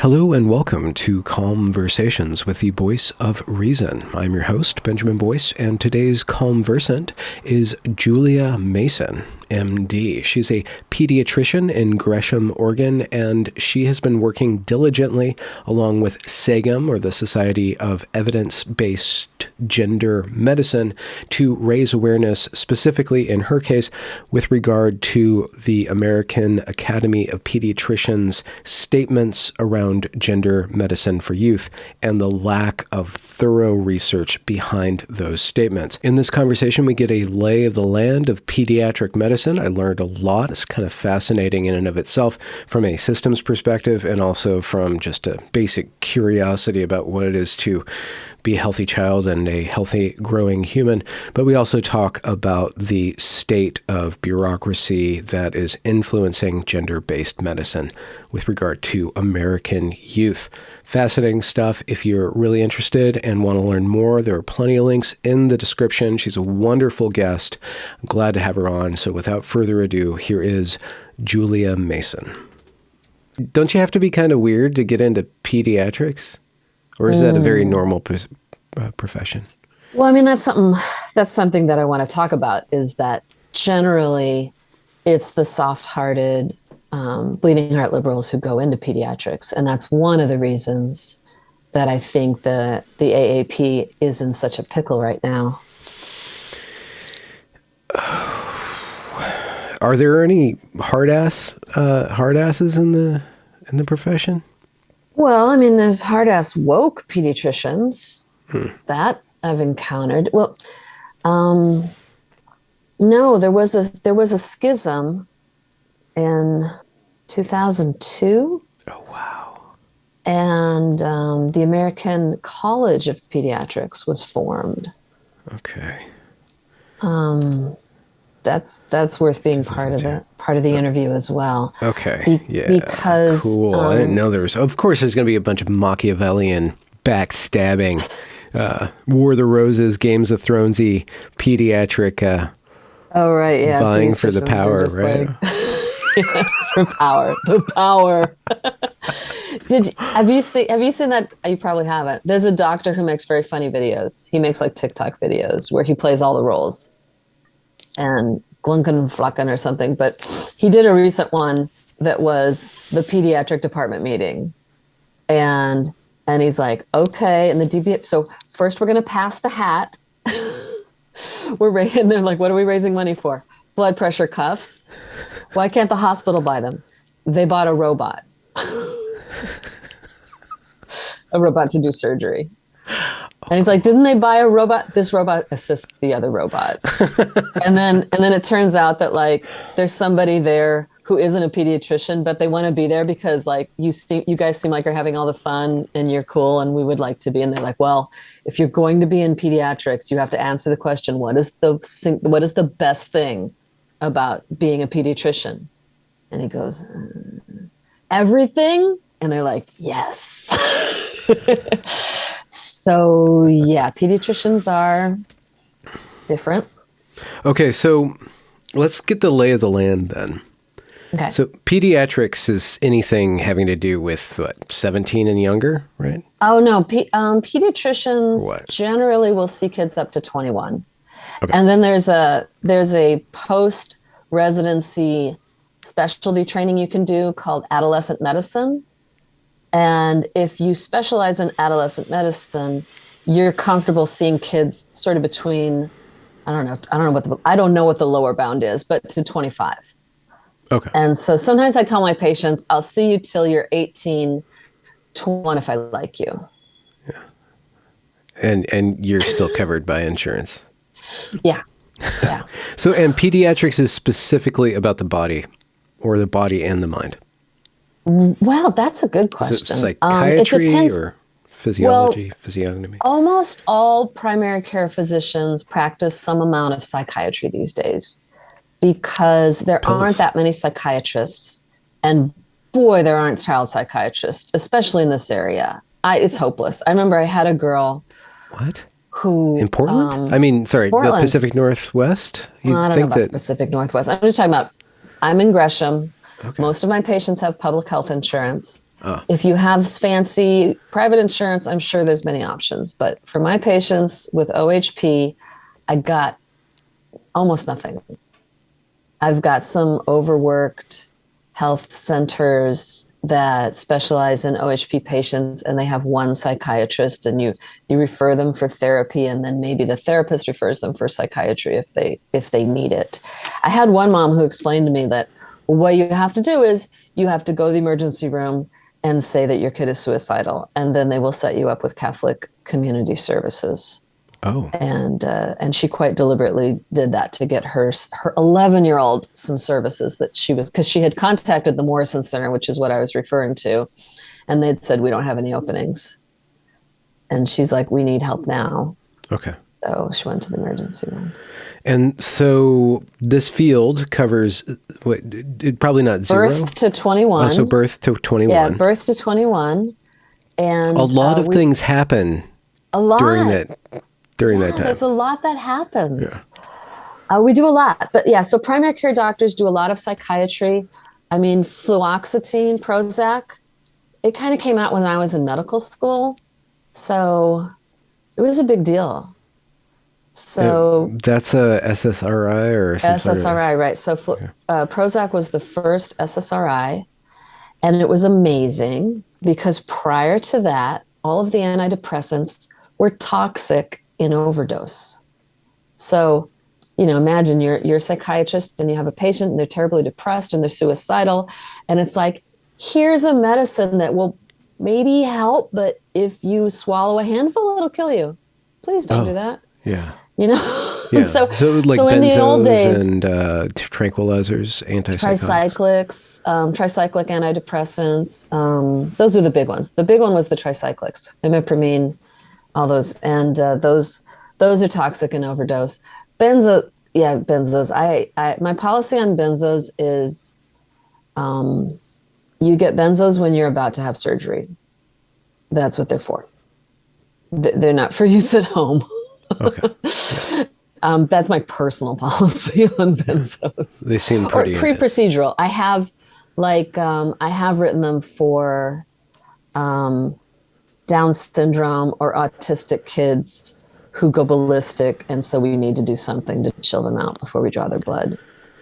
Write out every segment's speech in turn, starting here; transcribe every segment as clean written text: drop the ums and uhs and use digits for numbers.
Hello and welcome to Conversations with the Voice of Reason. I'm your host, Benjamin Boyce, and today's conversant is Julia Mason, MD. She's a pediatrician in Gresham, Oregon, and she has been working diligently along with SAGM, or the Society of Evidence-Based Gender Medicine, to raise awareness, specifically in her case, with regard to the American Academy of Pediatricians' statements around gender medicine for youth and the lack of thorough research behind those statements. In this conversation, we get a lay of the land of pediatric medicine. I learned a lot. It's kind of fascinating in and of itself from a systems perspective and also from just a basic curiosity about what it is to be a healthy child and a healthy growing human. But we also talk about the state of bureaucracy that is influencing gender-based medicine with regard to American youth. Fascinating stuff. If you're really interested and want to learn more, there are plenty of links in the description. She's a wonderful guest. I'm glad to have her on. So without further ado, here is Julia Mason. Don't you have to be kind of weird to get into pediatrics? Or is that a very normal profession? Well, I mean, that's something that I want to talk about, is that generally it's the soft-hearted, bleeding heart liberals who go into pediatrics. And that's one of the reasons that I think the AAP is in such a pickle right now. Are there any hard asses in the profession? Well, I mean, there's hard-ass woke pediatricians that I've encountered. Well, no, there was a schism in 2002. Oh, wow. And the American College of Pediatrics was formed. Okay. That's worth being part of the interview as well. Okay. Because cool. I didn't know there was. Of course, there's going to be a bunch of Machiavellian backstabbing, War of the Roses, Games of Thronesy, pediatric. Oh right, yeah. Vying for the power, right? For power, the power. Have you seen that? You probably haven't. There's a doctor who makes very funny videos. He makes like TikTok videos where he plays all the roles. And Glunken Flacken or something, but he did a recent one that was the pediatric department meeting, and he's like, okay, and the DBA. So first we're going to pass the hat. And they're like, what are we raising money for? Blood pressure cuffs. Why can't the hospital buy them? They bought a robot, a robot to do surgery. And he's like, didn't they buy a robot? This robot assists the other robot. and then it turns out that like there's somebody there who isn't a pediatrician, but they want to be there because like you guys seem like you're having all the fun and you're cool and we would like to be. And they're like, well, if you're going to be in pediatrics, you have to answer the question, what is the best thing about being a pediatrician? And he goes, everything. And they're like, yes. So, yeah, pediatricians are different. Okay, so let's get the lay of the land then. Okay. So pediatrics is anything having to do with, 17 and younger, right? Oh, no. Pediatricians generally will see kids up to 21. Okay. And then there's a post-residency specialty training you can do called adolescent medicine. And if you specialize in adolescent medicine, you're comfortable seeing kids sort of between, I don't know what the lower bound is, but to 25. Okay. And so sometimes I tell my patients, I'll see you till you're 18, 21 if I like you. Yeah. And you're still covered by insurance. Yeah. Yeah. So, and pediatrics is specifically about the body, or the body and the mind. Well, that's a good question. Is it psychiatry or physiology, physiognomy? Almost all primary care physicians practice some amount of psychiatry these days because there aren't that many psychiatrists. And boy, there aren't child psychiatrists, especially in this area. It's hopeless. I remember I had a girl. What? Who in Portland? Portland. The Pacific Northwest? I don't know about the Pacific Northwest. I'm just talking about, I'm in Gresham. Okay. Most of my patients have public health insurance. Ah. If you have fancy private insurance, I'm sure there's many options. But for my patients with OHP, I got almost nothing. I've got some overworked health centers that specialize in OHP patients, and they have one psychiatrist, and you refer them for therapy, and then maybe the therapist refers them for psychiatry if they need it. I had one mom who explained to me that what you have to do is you have to go to the emergency room and say that your kid is suicidal, and then they will set you up with Catholic Community Services. Oh. And she quite deliberately did that to get her 11-year-old some services that because she had contacted the Morrison Center, which is what I was referring to, and they'd said, we don't have any openings. And she's like, we need help now. Okay. So she went to the emergency room. And so this field covers probably not zero. Birth to 21. So birth to 21. Yeah, birth to 21. And a lot of things happen during that time. There's a lot that happens. Yeah. We do a lot. But yeah, so primary care doctors do a lot of psychiatry. I mean, fluoxetine, Prozac, it kind of came out when I was in medical school. So it was a big deal. So that's a SSRI or something? SSRI, right. So Prozac was the first SSRI. And it was amazing because prior to that, all of the antidepressants were toxic in overdose. So, imagine you're a psychiatrist and you have a patient and they're terribly depressed and they're suicidal. And it's like, here's a medicine that will maybe help, but if you swallow a handful, it'll kill you. Please don't do that. Yeah. Yeah. so like so in the old days, and tranquilizers, antipsychotics. Tricyclic antidepressants. Those were the big ones. The big one was the tricyclics, imipramine, all those, and those are toxic in overdose. Benzos. My policy on benzos is, you get benzos when you're about to have surgery. That's what they're for. They're not for use at home. Okay. Yeah. That's my personal policy on benzos. They seem pretty pre-procedural. I have written them for Down syndrome or autistic kids who go ballistic, and so we need to do something to chill them out before we draw their blood,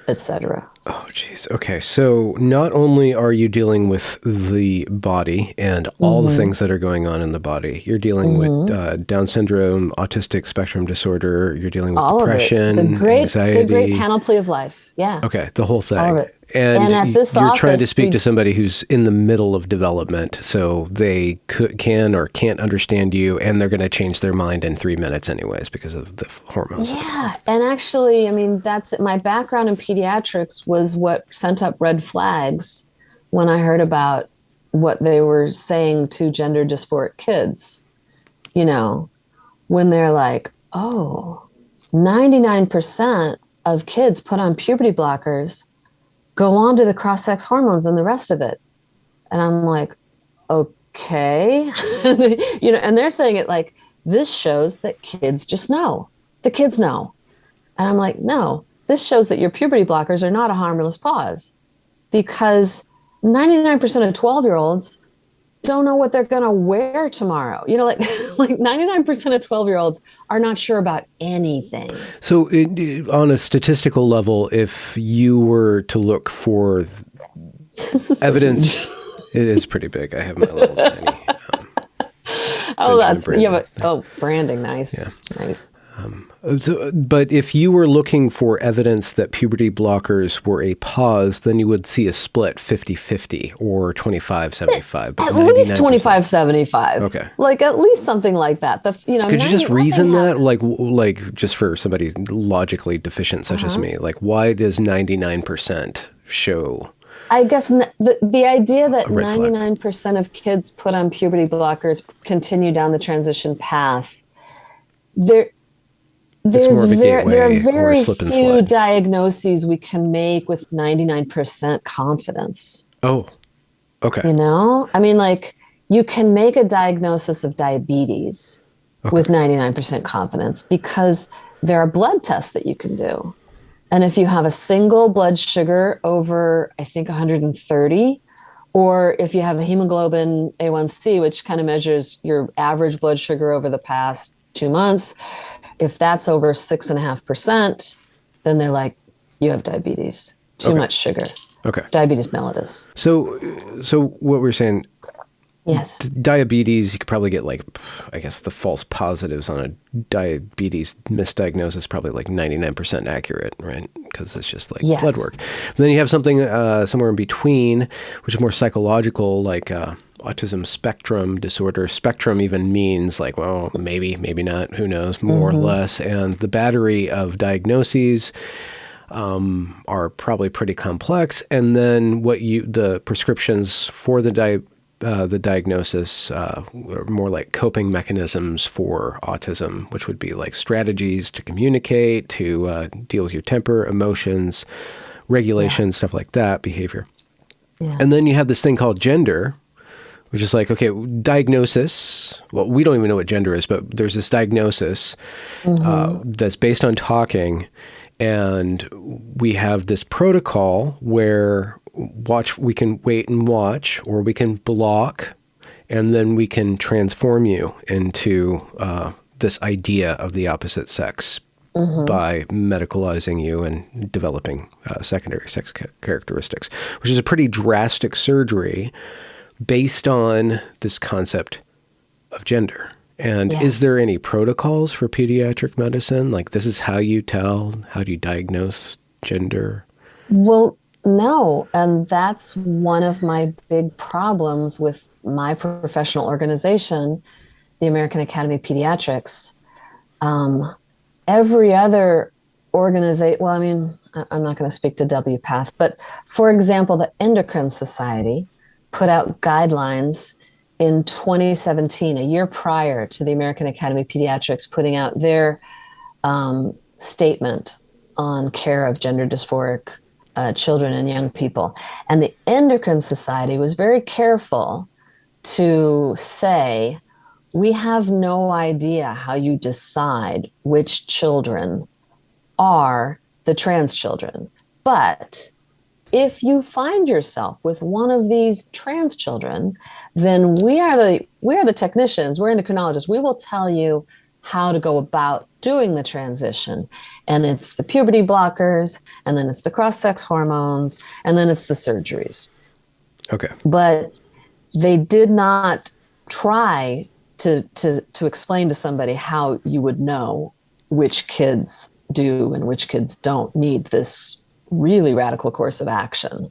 etc. Oh, geez. Okay. So not only are you dealing with the body and all the things that are going on in the body, you're dealing with Down syndrome, autistic spectrum disorder, you're dealing with all depression, anxiety. The great panoply of life. Yeah. Okay. The whole thing. All of it. And at this you're office, trying to speak to somebody who's in the middle of development, so they can or can't understand you, and they're going to change their mind in 3 minutes anyways because of the hormones. Yeah. And actually, I mean, that's my background in pediatrics was what sent up red flags when I heard about what they were saying to gender dysphoric kids. When they're like, 99% of kids put on puberty blockers go on to the cross-sex hormones and the rest of it. And I'm like, okay. And they're saying it like, this shows that kids just know. The kids know. And I'm like, no, this shows that your puberty blockers are not a harmless pause, because 99% of 12-year-olds don't know what they're going to wear tomorrow. Like 99% of 12-year-olds are not sure about anything. So on a statistical level, if you were to look for evidence, it is pretty big. I have my little tiny. Branding. Nice. Yeah. Nice. But if you were looking for evidence that puberty blockers were a pause, then you would see a split 50-50 or 25-75. At least 25-75. Okay. Like at least something like that. Could you just reason that? Like just for somebody logically deficient such as me, like why does 99% show? I guess the idea that 99% of kids put on puberty blockers continue down the transition path, there are very few diagnoses we can make with 99% confidence. Oh, okay. I mean, like you can make a diagnosis of diabetes with 99% confidence because there are blood tests that you can do. And if you have a single blood sugar over, I think, 130, or if you have a hemoglobin A1C, which kind of measures your average blood sugar over the past 2 months, if that's over 6.5%, then they're like, you have diabetes, too much sugar. Okay. Diabetes mellitus. So what we're saying, yes, diabetes, you could probably get like, I guess the false positives on a diabetes misdiagnosis probably like 99% accurate, right? Because it's just like blood work. But then you have something somewhere in between, which is more psychological, like autism spectrum disorder. Spectrum even means like, well, maybe not, who knows, more or less. And the battery of diagnoses are probably pretty complex. And then the prescriptions for the diagnosis are more like coping mechanisms for autism, which would be like strategies to communicate, to deal with your temper, emotions, regulation, stuff like that, behavior. Yeah. And then you have this thing called gender, which is like, okay, diagnosis. Well, we don't even know what gender is, but there's this diagnosis that's based on talking. And we have this protocol where we can wait and watch, or we can block, and then we can transform you into this idea of the opposite sex by medicalizing you and developing secondary sex characteristics, which is a pretty drastic surgery based on this concept of gender. And is there any protocols for pediatric medicine? Like, this is how do you diagnose gender? Well, no. And that's one of my big problems with my professional organization, the American Academy of Pediatrics. Every other organization, well, I mean, I'm not going to speak to WPATH, but for example, the Endocrine Society put out guidelines in 2017, a year prior to the American Academy of Pediatrics putting out their statement on care of gender dysphoric children and young people. And the Endocrine Society was very careful to say, we have no idea how you decide which children are the trans children. But if you find yourself with one of these trans children, then we are the technicians, we're endocrinologists. We will tell you how to go about doing the transition. And it's the puberty blockers, and then it's the cross-sex hormones, and then it's the surgeries. Okay. But they did not try to explain to somebody how you would know which kids do and which kids don't need this really radical course of action.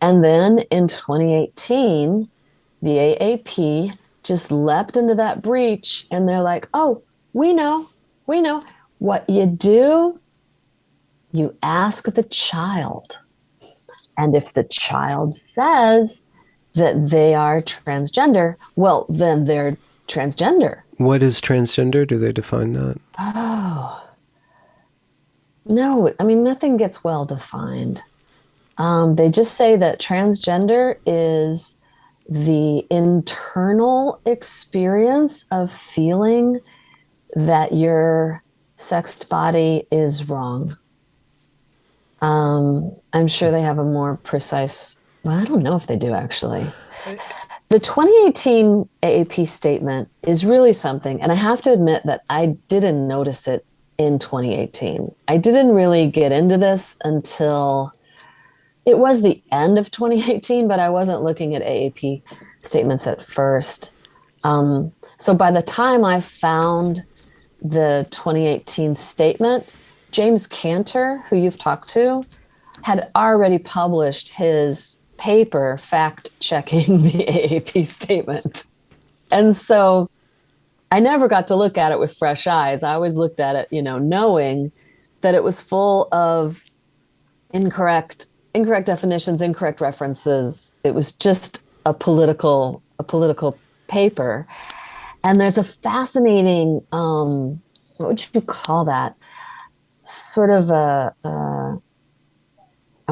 And then in 2018, the AAP just leapt into that breach, and they're like, oh, we know. What you do, you ask the child. And if the child says that they are transgender, well, then they're transgender. What is transgender? Do they define that? Oh, no, I mean, nothing gets well defined. They just say that transgender is the internal experience of feeling that your sexed body is wrong. I'm sure they have a more precise, well, I don't know if they do actually. The 2018 AAP statement is really something, and I have to admit that I didn't notice it in 2018. I didn't really get into this until it was the end of 2018, but I wasn't looking at AAP statements at first. So by the time I found the 2018 statement, James Cantor, who you've talked to, had already published his paper fact-checking the AAP statement. And so I never got to look at it with fresh eyes. I always looked at it, knowing that it was full of incorrect definitions, incorrect references. It was just a political paper. And there's a fascinating, what would you call that? Sort of I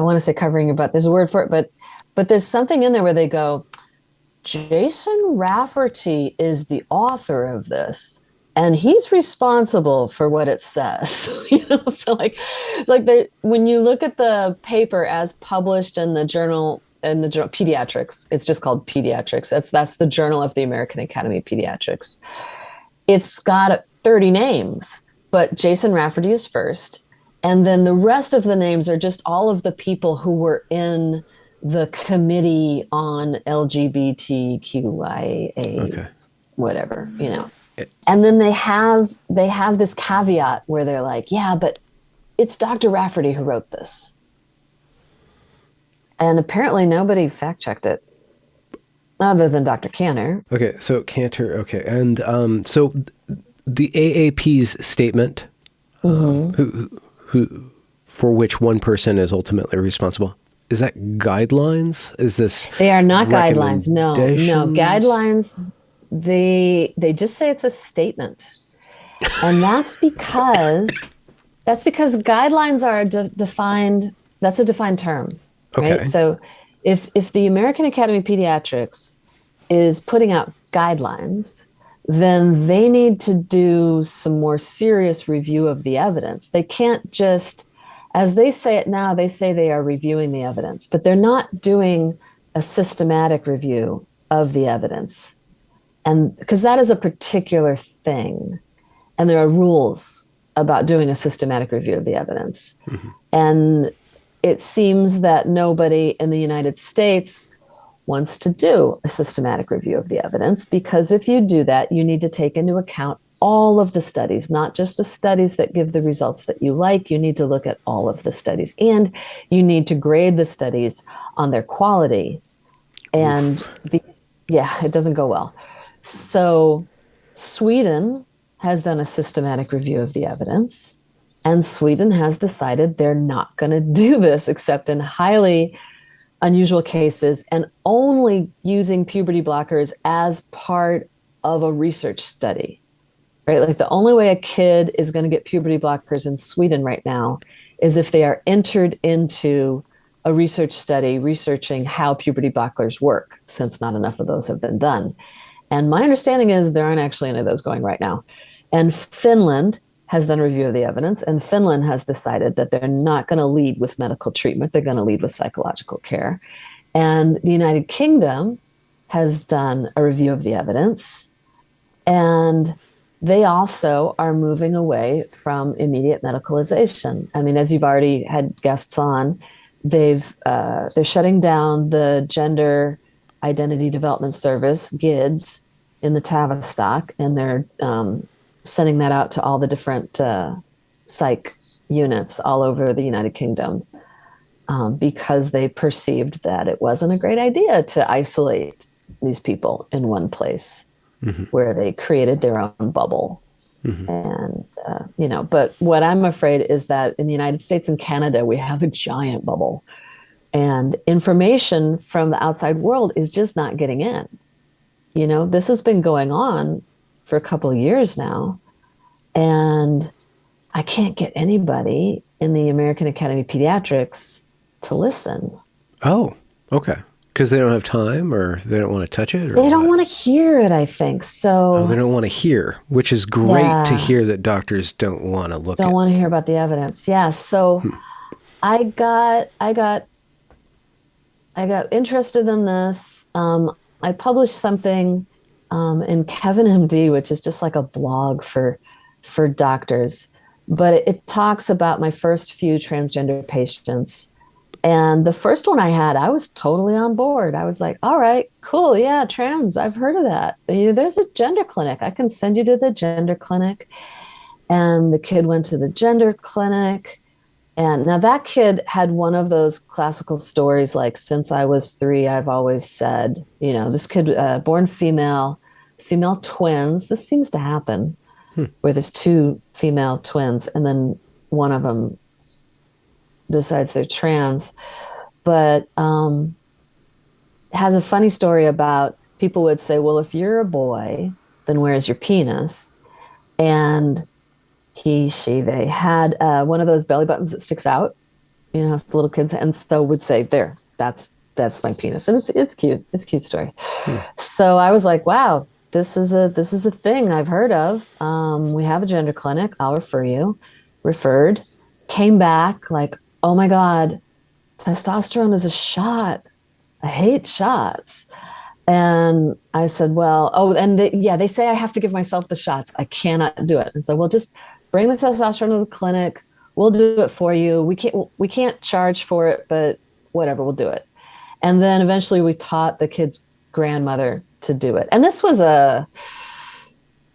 want to say covering your butt. There's a word for it, but there's something in there where they go, Jason Rafferty is the author of this. and he's responsible for what it says. So when you look at the paper as published in the journal Pediatrics, it's just called Pediatrics. That's the Journal of the American Academy of Pediatrics. It's got 30 names, but Jason Rafferty is first. And then the rest of the names are just all of the people who were in the committee on LGBTQIA, whatever, And then they have this caveat where they're like, yeah, but it's Dr. Rafferty who wrote this. And apparently nobody fact checked it other than Dr. Cantor. Okay. So Cantor. Okay. And so the AAP's statement, who for which one person is ultimately responsible, is that guidelines? Is this? They are not guidelines. No, guidelines. They just say it's a statement, and that's because guidelines are defined. That's a defined term, right? Okay. So, if the American Academy of Pediatrics is putting out guidelines, then they need to do some more serious review of the evidence. They can't just, as they say it now, they say they are reviewing the evidence, but they're not doing a systematic review of the evidence. And because that is a particular thing. And there are rules about doing a systematic review of the evidence. Mm-hmm. And it seems that nobody in the United States wants to do a systematic review of the evidence, because if you do that, you need to take into account all of the studies, not just the studies that give the results that you like. You need to look at all of the studies, and you need to grade the studies on their quality. And it doesn't go well. So Sweden has done a systematic review of the evidence, and Sweden has decided they're not going to do this except in highly unusual cases and only using puberty blockers as part of a research study, right? Like the only way a kid is going to get puberty blockers in Sweden right now is if they are entered into a research study researching how puberty blockers work, since not enough of those have been done. And my understanding is there aren't actually any of those going right now. And Finland has done a review of the evidence, and Finland has decided that they're not going to lead with medical treatment. They're going to lead with psychological care. And the United Kingdom has done a review of the evidence, and they also are moving away from immediate medicalization. I mean, as you've already had guests on, they're shutting down the Gender Identity Development Service, GIDS, in the Tavistock, and they're sending that out to all the different psych units all over the United Kingdom because they perceived that it wasn't a great idea to isolate these people in one place where they created their own bubble. And, but what I'm afraid is that in the United States and Canada, we have a giant bubble, and information from the outside world is just not getting in. This has been going on for a couple of years now, and I can't get anybody in the American Academy of Pediatrics to listen. Oh, okay. Because they don't have time, or they don't want to touch it? Or they don't want to hear it, I think. So they don't want to hear, which is great to hear that doctors don't want to look at. Don't want to hear about the evidence. Yeah. So I got interested in this. I published something in Kevin MD, which is just like a blog for doctors, but it talks about my first few transgender patients. And the first one I had, I was totally on board. I was like, all right, cool. Yeah, trans. I've heard of that. There's a gender clinic. I can send you to the gender clinic. And the kid went to the gender clinic. And now that kid had one of those classical stories, like, since I was 3, I've always said, this kid, born female twins. This seems to happen where there's 2 female twins and then one of them decides they're trans. But has a funny story about people would say, well, if you're a boy, then where's your penis? And they had one of those belly buttons that sticks out, the little kids, and so would say, there, that's my penis. And it's cute. It's a cute story. So I was like, wow, this is a thing I've heard of. We have a gender clinic. I'll refer you. Referred, came back like, oh my God, testosterone is a shot. I hate shots. And I said, well, oh, and yeah, they say I have to give myself the shots. I cannot do it. And so, well, just bring the testosterone to the clinic. We'll do it for you. We can't charge for it, but whatever, we'll do it. And then eventually we taught the kid's grandmother to do it. And this was a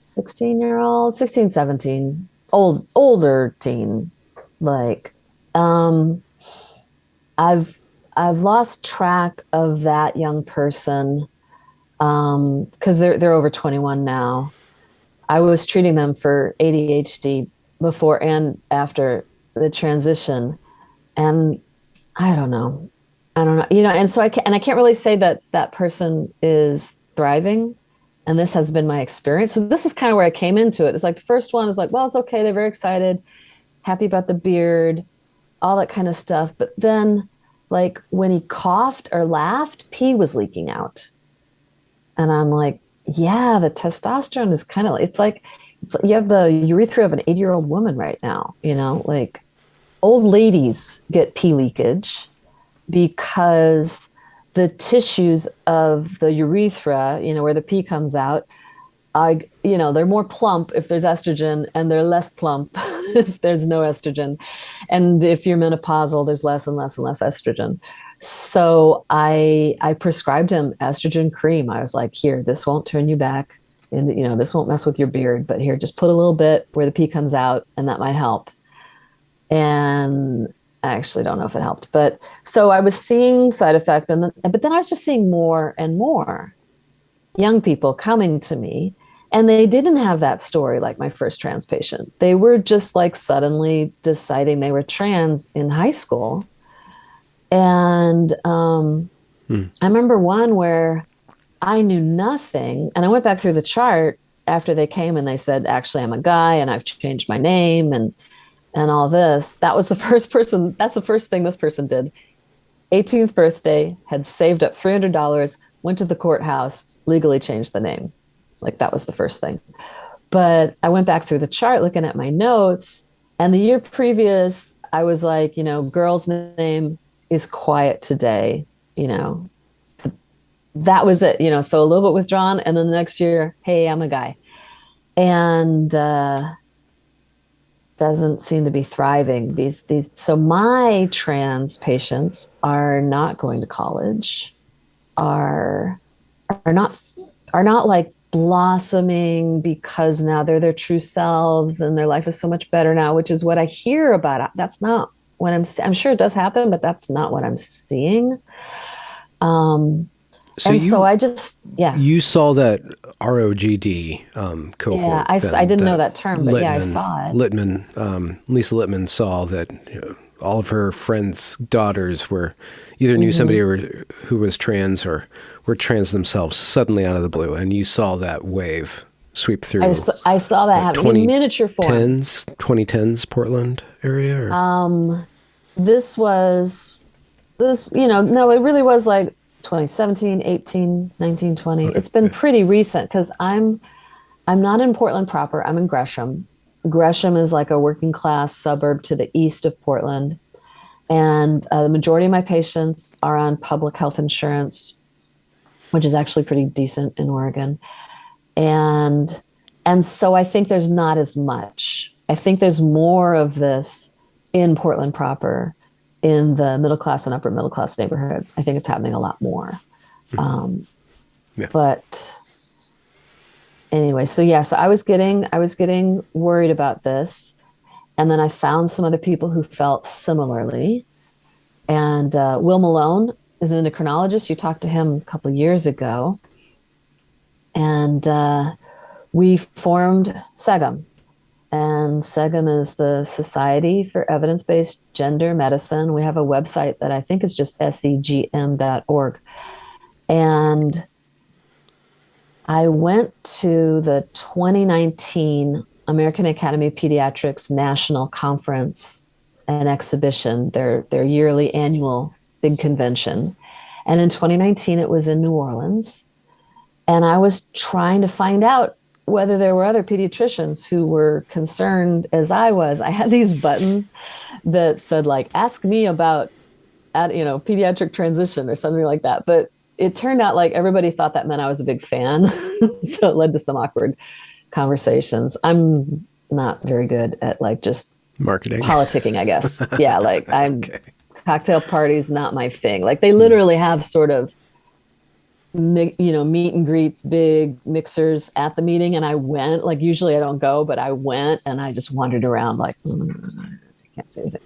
16-year-old, 16, 17, older teen. Like, I've lost track of that young person because they're over 21 now. I was treating them for ADHD before and after the transition, and I don't know. I don't know. And so I can't really say that that person is thriving. And this has been my experience. So this is kind of where I came into it. It's like the first one is like, well, it's okay. They're very excited, happy about the beard, all that kind of stuff. But then, like, when he coughed or laughed, pee was leaking out. And I'm like, yeah, the testosterone is kind of, it's like you have the urethra of an 80-year-old woman right now, like old ladies get pee leakage because the tissues of the urethra, where the pee comes out, they're more plump if there's estrogen, and they're less plump if there's no estrogen. And if you're menopausal, there's less and less and less estrogen. So I prescribed him estrogen cream. I was like, here, this won't turn you back. And, this won't mess with your beard, but here, just put a little bit where the pee comes out, and that might help. And I actually don't know if it helped, but so I was seeing side effect, but then I was just seeing more and more young people coming to me, and they didn't have that story like my first trans patient. They were just like suddenly deciding they were trans in high school. And I remember one where I knew nothing, and I went back through the chart after they came, and they said, actually, I'm a guy, and I've changed my name, and all this. That was the first person. That's the first thing this person did. 18th birthday, had saved up $300, went to the courthouse, legally changed the name. Like, that was the first thing. But I went back through the chart looking at my notes, and the year previous, I was like, girl's name is quiet today. That was it, so a little bit withdrawn. And then the next year, hey, I'm a guy. And doesn't seem to be thriving. So my trans patients are not going to college, are not like blossoming because now they're their true selves and their life is so much better now, which is what I hear about. That's not what I'm sure it does happen, but that's not what I'm seeing. So I just, yeah. You saw that ROGD cohort. Yeah, I didn't know that term, but I saw it. Lisa Littman saw that all of her friends' daughters were either knew somebody who was trans or were trans themselves suddenly out of the blue, and you saw that wave sweep through. I saw that happen in miniature form. 2010s Portland area? Or? No, it really was like 2017, 18, 19, 20. Okay. It's been pretty recent because I'm not in Portland proper. I'm in Gresham. Gresham is like a working class suburb to the east of Portland. And the majority of my patients are on public health insurance, which is actually pretty decent in Oregon. And so I think there's not as much. I think there's more of this in Portland proper, in the middle class and upper middle class neighborhoods. I think it's happening a lot more. But anyway, so I was getting worried about this. And then I found some other people who felt similarly. And Will Malone is an endocrinologist. You talked to him a couple of years ago. And we formed SEGM. And SEGM is the Society for Evidence-Based Gender Medicine. We have a website that I think is just segm.org. And I went to the 2019 American Academy of Pediatrics National Conference and Exhibition, their yearly annual big convention. And in 2019, it was in New Orleans. And I was trying to find out whether there were other pediatricians who were concerned as I was. I had these buttons that said like, ask me about, pediatric transition or something like that. But it turned out like everybody thought that meant I was a big fan. So it led to some awkward conversations. I'm not very good at like just Marketing. politicking, I guess. Yeah. Like Okay. cocktail parties, not my thing. Like they literally have sort of, meet and greets, big mixers at the meeting. And I went, like, usually I don't go, but I went and I just wandered around like, I can't say anything.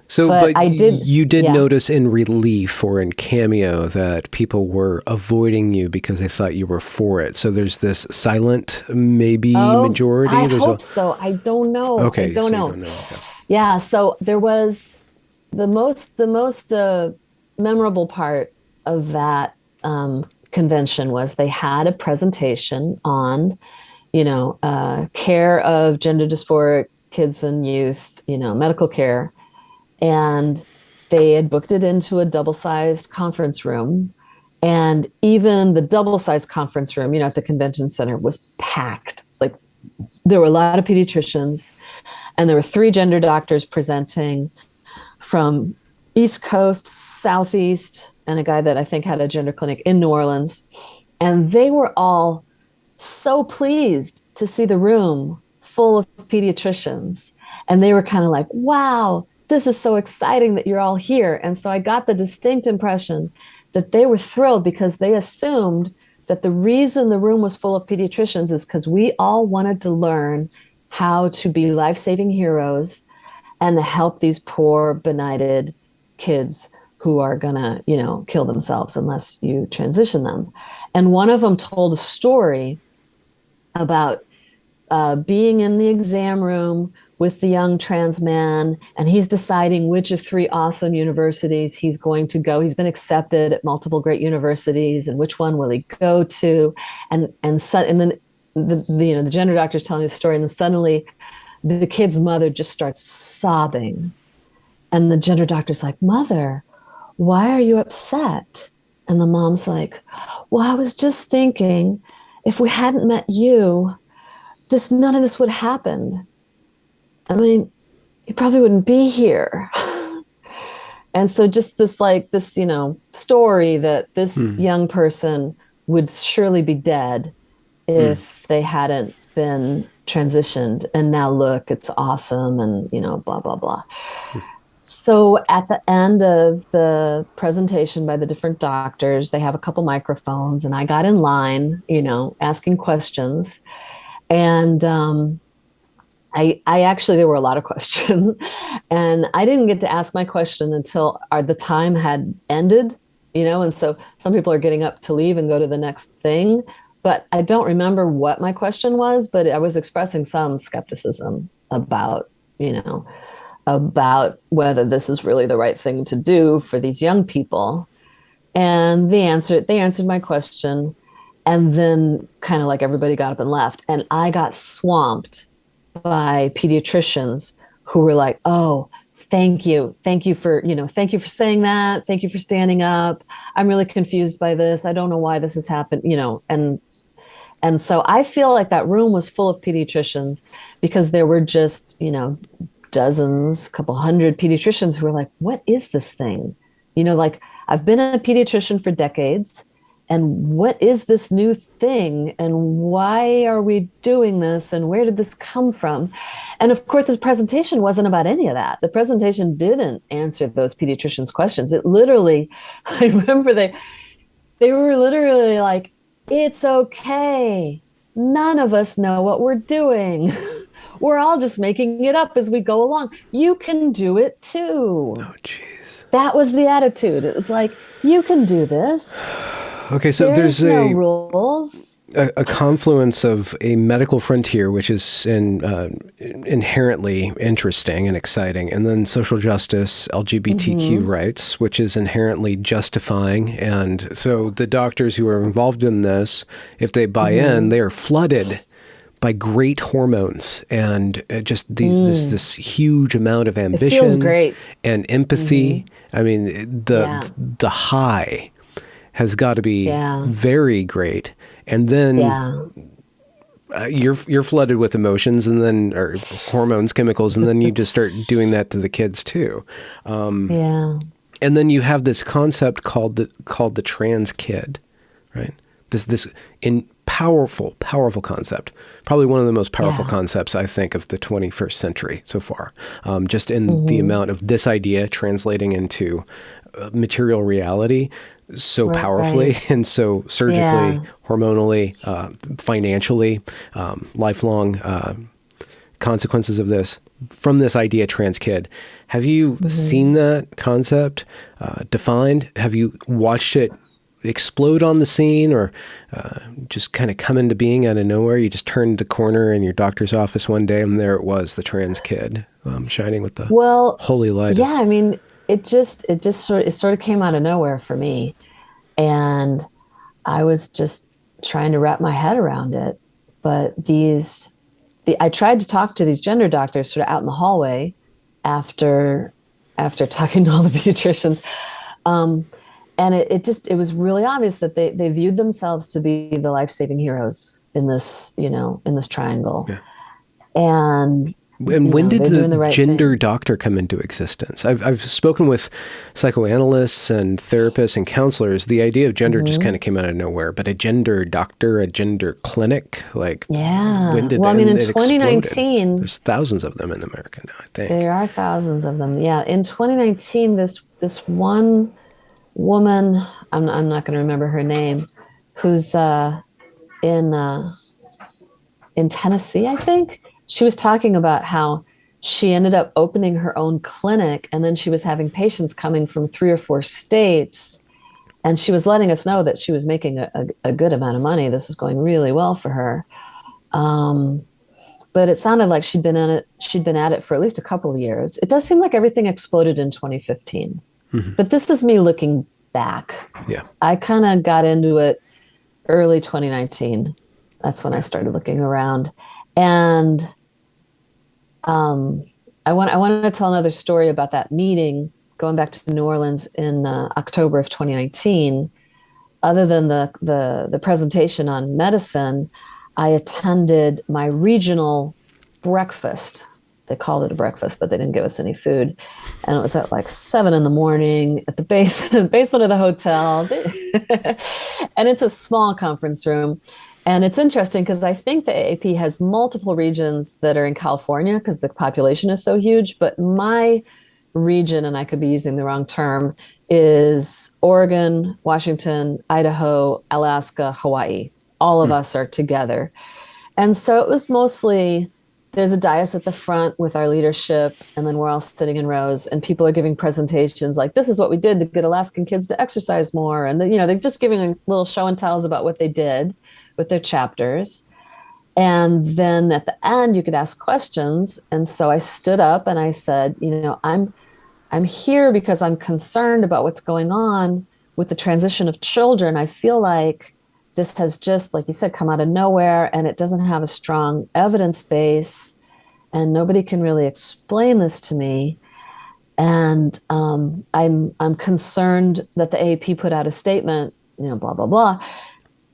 So, but I did, you did yeah. notice in Relief or in Cameo that people were avoiding you because they thought you were for it. So there's this silent, maybe majority. I hope so. I don't know. Okay, I don't so know. you don't know. Okay. Yeah. So there was the most memorable part of that convention was they had a presentation on, care of gender dysphoric kids and youth, medical care. And they had booked it into a double-sized conference room. And even the double-sized conference room, at the convention center was packed. Like there were a lot of pediatricians and there were 3 gender doctors presenting from East Coast, Southeast, and a guy that I think had a gender clinic in New Orleans. And they were all so pleased to see the room full of pediatricians. And they were kind of like, wow, this is so exciting that you're all here. And so I got the distinct impression that they were thrilled because they assumed that the reason the room was full of pediatricians is because we all wanted to learn how to be life-saving heroes and to help these poor, benighted kids who are gonna, kill themselves unless you transition them. And one of them told a story about being in the exam room with the young trans man, and he's deciding which of 3 awesome universities he's going to go. He's been accepted at multiple great universities, and which one will he go to? And then the gender doctor's telling the story, and then suddenly the kid's mother just starts sobbing. And the gender doctor's like, Mother, why are you upset? And the mom's like, well, I was just thinking, if we hadn't met you, none of this would have happened. I mean, you probably wouldn't be here. And so just this story that this young person would surely be dead if they hadn't been transitioned. And now look, it's awesome and, blah, blah, blah. So at the end of the presentation by the different doctors, they have a couple microphones and I got in line, asking questions. And I actually, there were a lot of questions and I didn't get to ask my question until the time had ended, and so some people are getting up to leave and go to the next thing. But I don't remember what my question was, but I was expressing some skepticism about, about whether this is really the right thing to do for these young people. And they answered my question. And then kind of like everybody got up and left. And I got swamped by pediatricians who were like, oh, thank you for saying that. Thank you for standing up. I'm really confused by this. I don't know why this has happened, and so I feel like that room was full of pediatricians because there were just, dozens, couple hundred pediatricians who were like, what is this thing? Like I've been a pediatrician for decades. And what is this new thing? And why are we doing this? And where did this come from? And of course, the presentation wasn't about any of that. The presentation didn't answer those pediatricians' questions. It literally, I remember they were literally like, it's okay. None of us know what we're doing. We're all just making it up as we go along. You can do it too. Oh, jeez. That was the attitude. It was like, you can do this. Okay, so there's no rules. A confluence of a medical frontier, which is inherently interesting and exciting, and then social justice, LGBTQ rights, which is inherently justifying. And so the doctors who are involved in this, if they buy in, they are flooded by great hormones and just this huge amount of ambition it feels great. and empathy. I mean, the high has got to be Yeah. very great. And then Yeah. you're flooded with emotions and then or hormones, chemicals, and then you just start doing that to the kids too. Yeah. And then you have this concept called the trans kid, right? This in powerful concept, probably one of the most powerful Yeah. concepts I think of the 21st century so far. Just in the Mm-hmm. amount of this idea translating into material reality so powerfully Right. and so surgically, Yeah. hormonally, financially, lifelong consequences of this from this idea trans kid. Have you Mm-hmm. seen that concept defined? Have you watched it explode on the scene or just kind of come into being out of nowhere? You just turned a corner in your doctor's office one day and there it was, the trans kid shining with the Well, holy light yeah, of... I mean, it sort of came out of nowhere for me. And I was just trying to wrap my head around it. But I tried to talk to these gender doctors sort of out in the hallway after talking to all the pediatricians. Um, and it was really obvious that they viewed themselves to be the life-saving heroes in this, in this triangle. Yeah. And, And when did they're the doing the right gender thing. doctor come into existence? I've spoken with psychoanalysts and therapists and counselors. The idea of gender just kind Hmm. of came out of nowhere, but a gender doctor, a gender clinic, like when Yeah. did Well, that? I mean, And in it exploded. 2019, There's thousands of them in America now, I think. there are thousands of them. Yeah. In 2019, this one woman, I'm not going to remember her name, who's in uh, in Tennessee, I think. She was talking about how she ended up opening her own clinic, and then she was having patients coming from 3 or 4 states, and she was letting us know that she was making a good amount of money. This was going really well for her. Um, but it sounded like she'd been at it for at least a couple of years. It does seem like everything exploded in 2015. Hmm. But this is me looking back. Yeah. I kind of got into it early 2019. That's when I Yeah. started looking around. And um, I want to tell another story about that meeting going back to New Orleans in October of 2019. Other than the presentation on medicine, I attended my regional breakfast. They called it a breakfast, but they didn't give us any food. And it was at like 7 in the morning at the basement of the hotel. And it's a small conference room. And it's interesting because I think the AAP has multiple regions that are in California because the population is so huge. But my region, and I could be using the wrong term, is Oregon, Washington, Idaho, Alaska, Hawaii. All of Hmm. us are together. And so it was mostly there's a dais at the front with our leadership, and then we're all sitting in rows, and people are giving presentations like, this is what we did to get Alaskan kids to exercise more. And, they're just giving a little show and tells about what they did with their chapters. And then at the end, you could ask questions. And so I stood up and I said, I'm here because I'm concerned about what's going on with the transition of children. I feel like this has just, like you said, come out of nowhere and it doesn't have a strong evidence base, and nobody can really explain this to me. And I'm concerned that the AAP put out a statement, blah blah blah.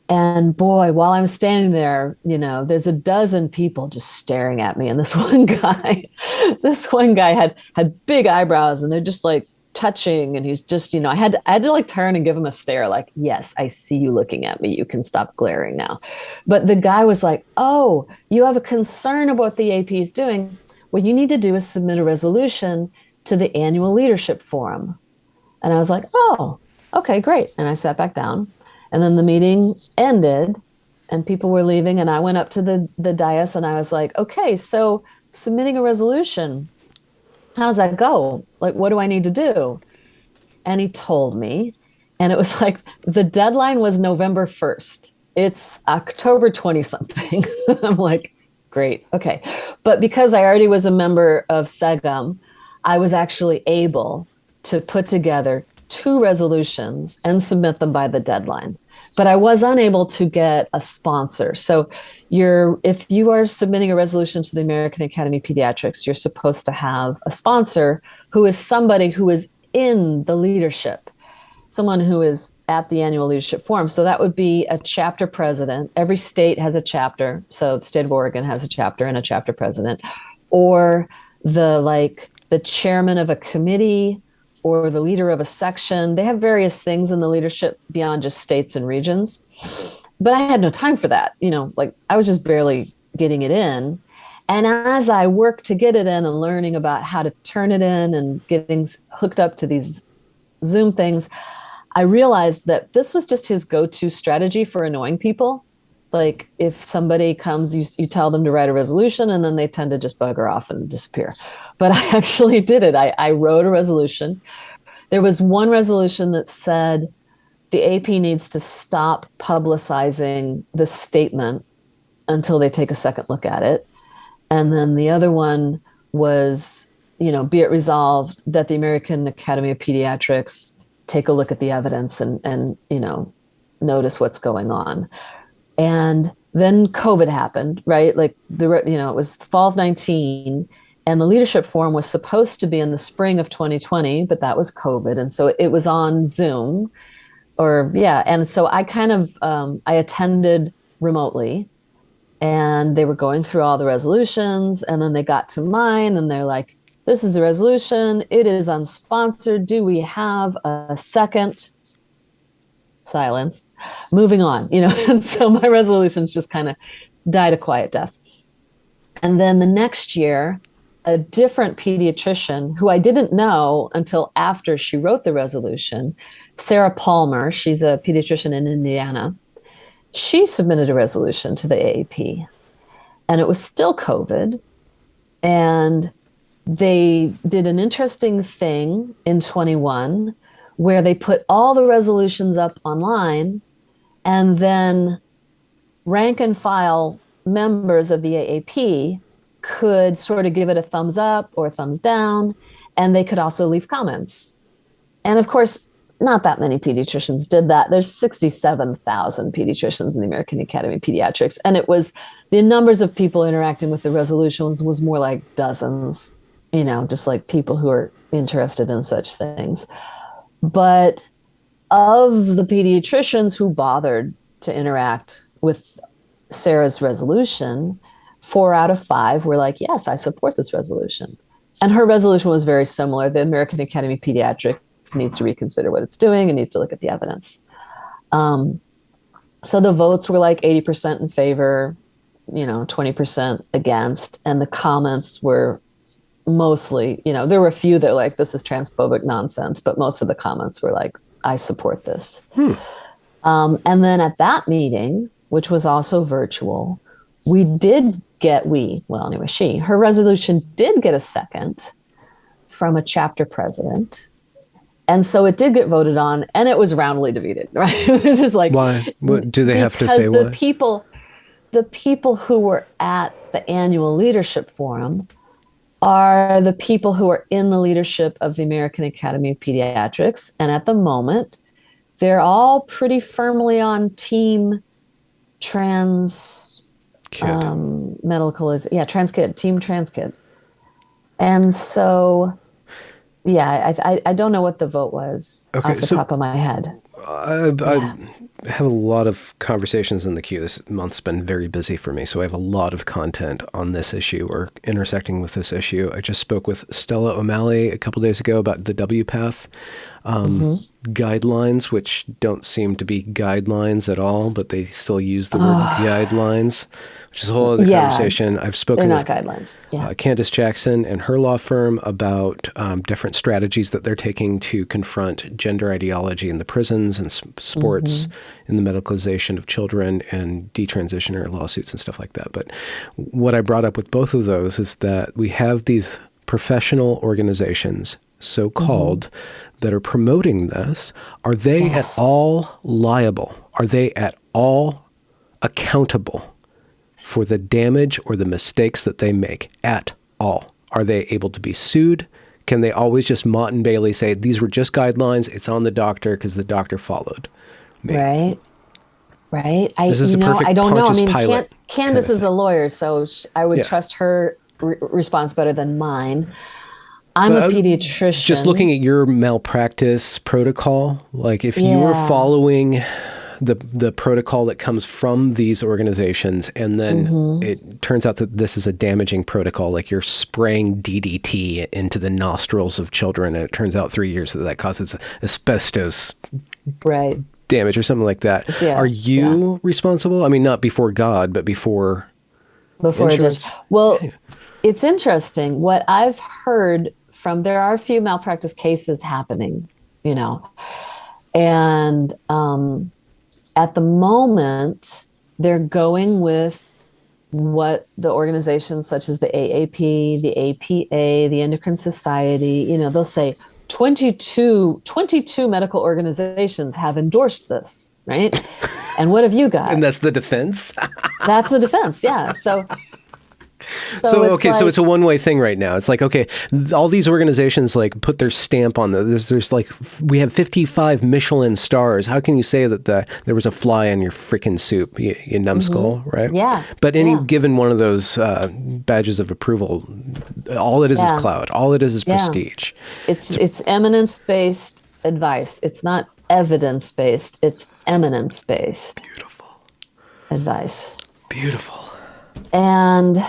And boy, while I'm standing there, there's a dozen people just staring at me. And this one guy had big eyebrows, and they're just like touching. And he's just, I had to like turn and give him a stare, like, yes, I see you looking at me. You can stop glaring now. But the guy was like, oh, you have a concern about what the AP is doing. What you need to do is submit a resolution to the annual leadership forum. And I was like, oh, okay, great. And I sat back down. And then the meeting ended and people were leaving. And I went up to the dais and I was like, okay, so submitting a resolution, how does that go? Like, what do I need to do? And he told me. And it was like the deadline was November 1st. It's October 20 something. I'm like, great. Okay. But because I already was a member of SEGUM, I was actually able to put together 2 resolutions and submit them by the deadline. But I was unable to get a sponsor. So if you are submitting a resolution to the American Academy of Pediatrics, you're supposed to have a sponsor who is somebody who is in the leadership. someone who is at the annual leadership forum. So that would be a chapter president. Every state has a chapter. So the state of Oregon has a chapter and a chapter president, or the chairman of a committee or the leader of a section. They have various things in the leadership beyond just states and regions. But I had no time for that. I was just barely getting it in. And as I worked to get it in and learning about how to turn it in and getting hooked up to these Zoom things, I realized that this was just his go-to strategy for annoying people. Like if somebody comes, you tell them to write a resolution and then they tend to just bugger off and disappear. But I actually did it. I wrote a resolution. There was one resolution that said the AP needs to stop publicizing the statement until they take a second look at it. And then the other one was, be it resolved that the American Academy of Pediatrics take a look at the evidence and notice what's going on. And then COVID happened, right? Like it was the fall of 19, and the leadership forum was supposed to be in the spring of 2020, but that was COVID. And so it was on Zoom and so I kind of, I attended remotely, and they were going through all the resolutions, and then they got to mine and they're like, this is the resolution. It is unsponsored. Do we have a second? Silence. Moving on, and so my resolutions just kind of died a quiet death. And then the next year, a different pediatrician who I didn't know until after she wrote the resolution, Sarah Palmer, she's a pediatrician in Indiana, she submitted a resolution to the AAP, and it was still COVID. And they did an interesting thing in 21 where they put all the resolutions up online, and then rank and file members of the AAP could sort of give it a thumbs up or thumbs down, and they could also leave comments. And of course, not that many pediatricians did that. There's 67,000 pediatricians in the American Academy of Pediatrics, and it was the numbers of people interacting with the resolutions was more like dozens, just like people who are interested in such things. But of the pediatricians who bothered to interact with Sarah's resolution, 4 out of 5 were like, yes, I support this resolution. And her resolution was very similar. The American Academy of Pediatrics needs to reconsider what it's doing and needs to look at the evidence. So the votes were like 80% in favor, 20% against. And the comments were mostly, there were a few that were like, this is transphobic nonsense, but most of the comments were like, I support this. And then at that meeting, which was also virtual, her resolution did get a second from a chapter president. And so it did get voted on, and it was roundly defeated, right? It was just like, why? What do they have to say? Why? The people who were at the annual leadership forum are the people who are in the leadership of the American Academy of Pediatrics. And at the moment, they're all pretty firmly on team trans team trans kid. And so, I don't know what the vote was off the top of my head. I have a lot of conversations in the queue. This month's been very busy for me, so I have a lot of content on this issue or intersecting with this issue. I just spoke with Stella O'Malley a couple days ago about the WPATH guidelines, which don't seem to be guidelines at all, but they still use the word guidelines, which is a whole other conversation. I've spoken with guidelines. Candace Jackson and her law firm about different strategies that they're taking to confront gender ideology in the prisons and sports, in the medicalization of children and detransitioner lawsuits and stuff like that. But what I brought up with both of those is that we have these professional organizations, so-called, that are promoting this. Are they at all liable? Are they at all accountable for the damage or the mistakes that they make at all? Are they able to be sued? Can they always just Mott and Bailey say, these were just guidelines, it's on the doctor because the doctor followed me? Right. This is a perfect I don't know. I mean, Candace is a lawyer, so I would trust her response better than mine. I'm a But pediatrician. just looking at your malpractice protocol, like if you were Yeah. following the protocol that comes from these organizations, and then it turns out that this is a damaging protocol, like you're spraying DDT into the nostrils of children, and it turns out 3 years that causes asbestos Right. damage or something like that. Yeah, Are you responsible? I mean, not before God, but before a judge. insurance? Well, it's interesting. What I've heard from, there are a few malpractice cases happening, and at the moment, they're going with what the organizations such as the AAP, the APA, the Endocrine Society, they'll say 22 medical organizations have endorsed this, right? And what have you got? And that's the defense? That's the defense, yeah. So So it's a one-way thing right now. It's like, okay, all these organizations like put their stamp on there's like, we have 55 Michelin stars. How can you say that there was a fly in your freaking soup, you numbskull, right? Yeah. But given one of those badges of approval, all it is clout. All it is prestige. It's eminence-based advice. It's not evidence-based. It's eminence-based. Beautiful. Advice. Beautiful. And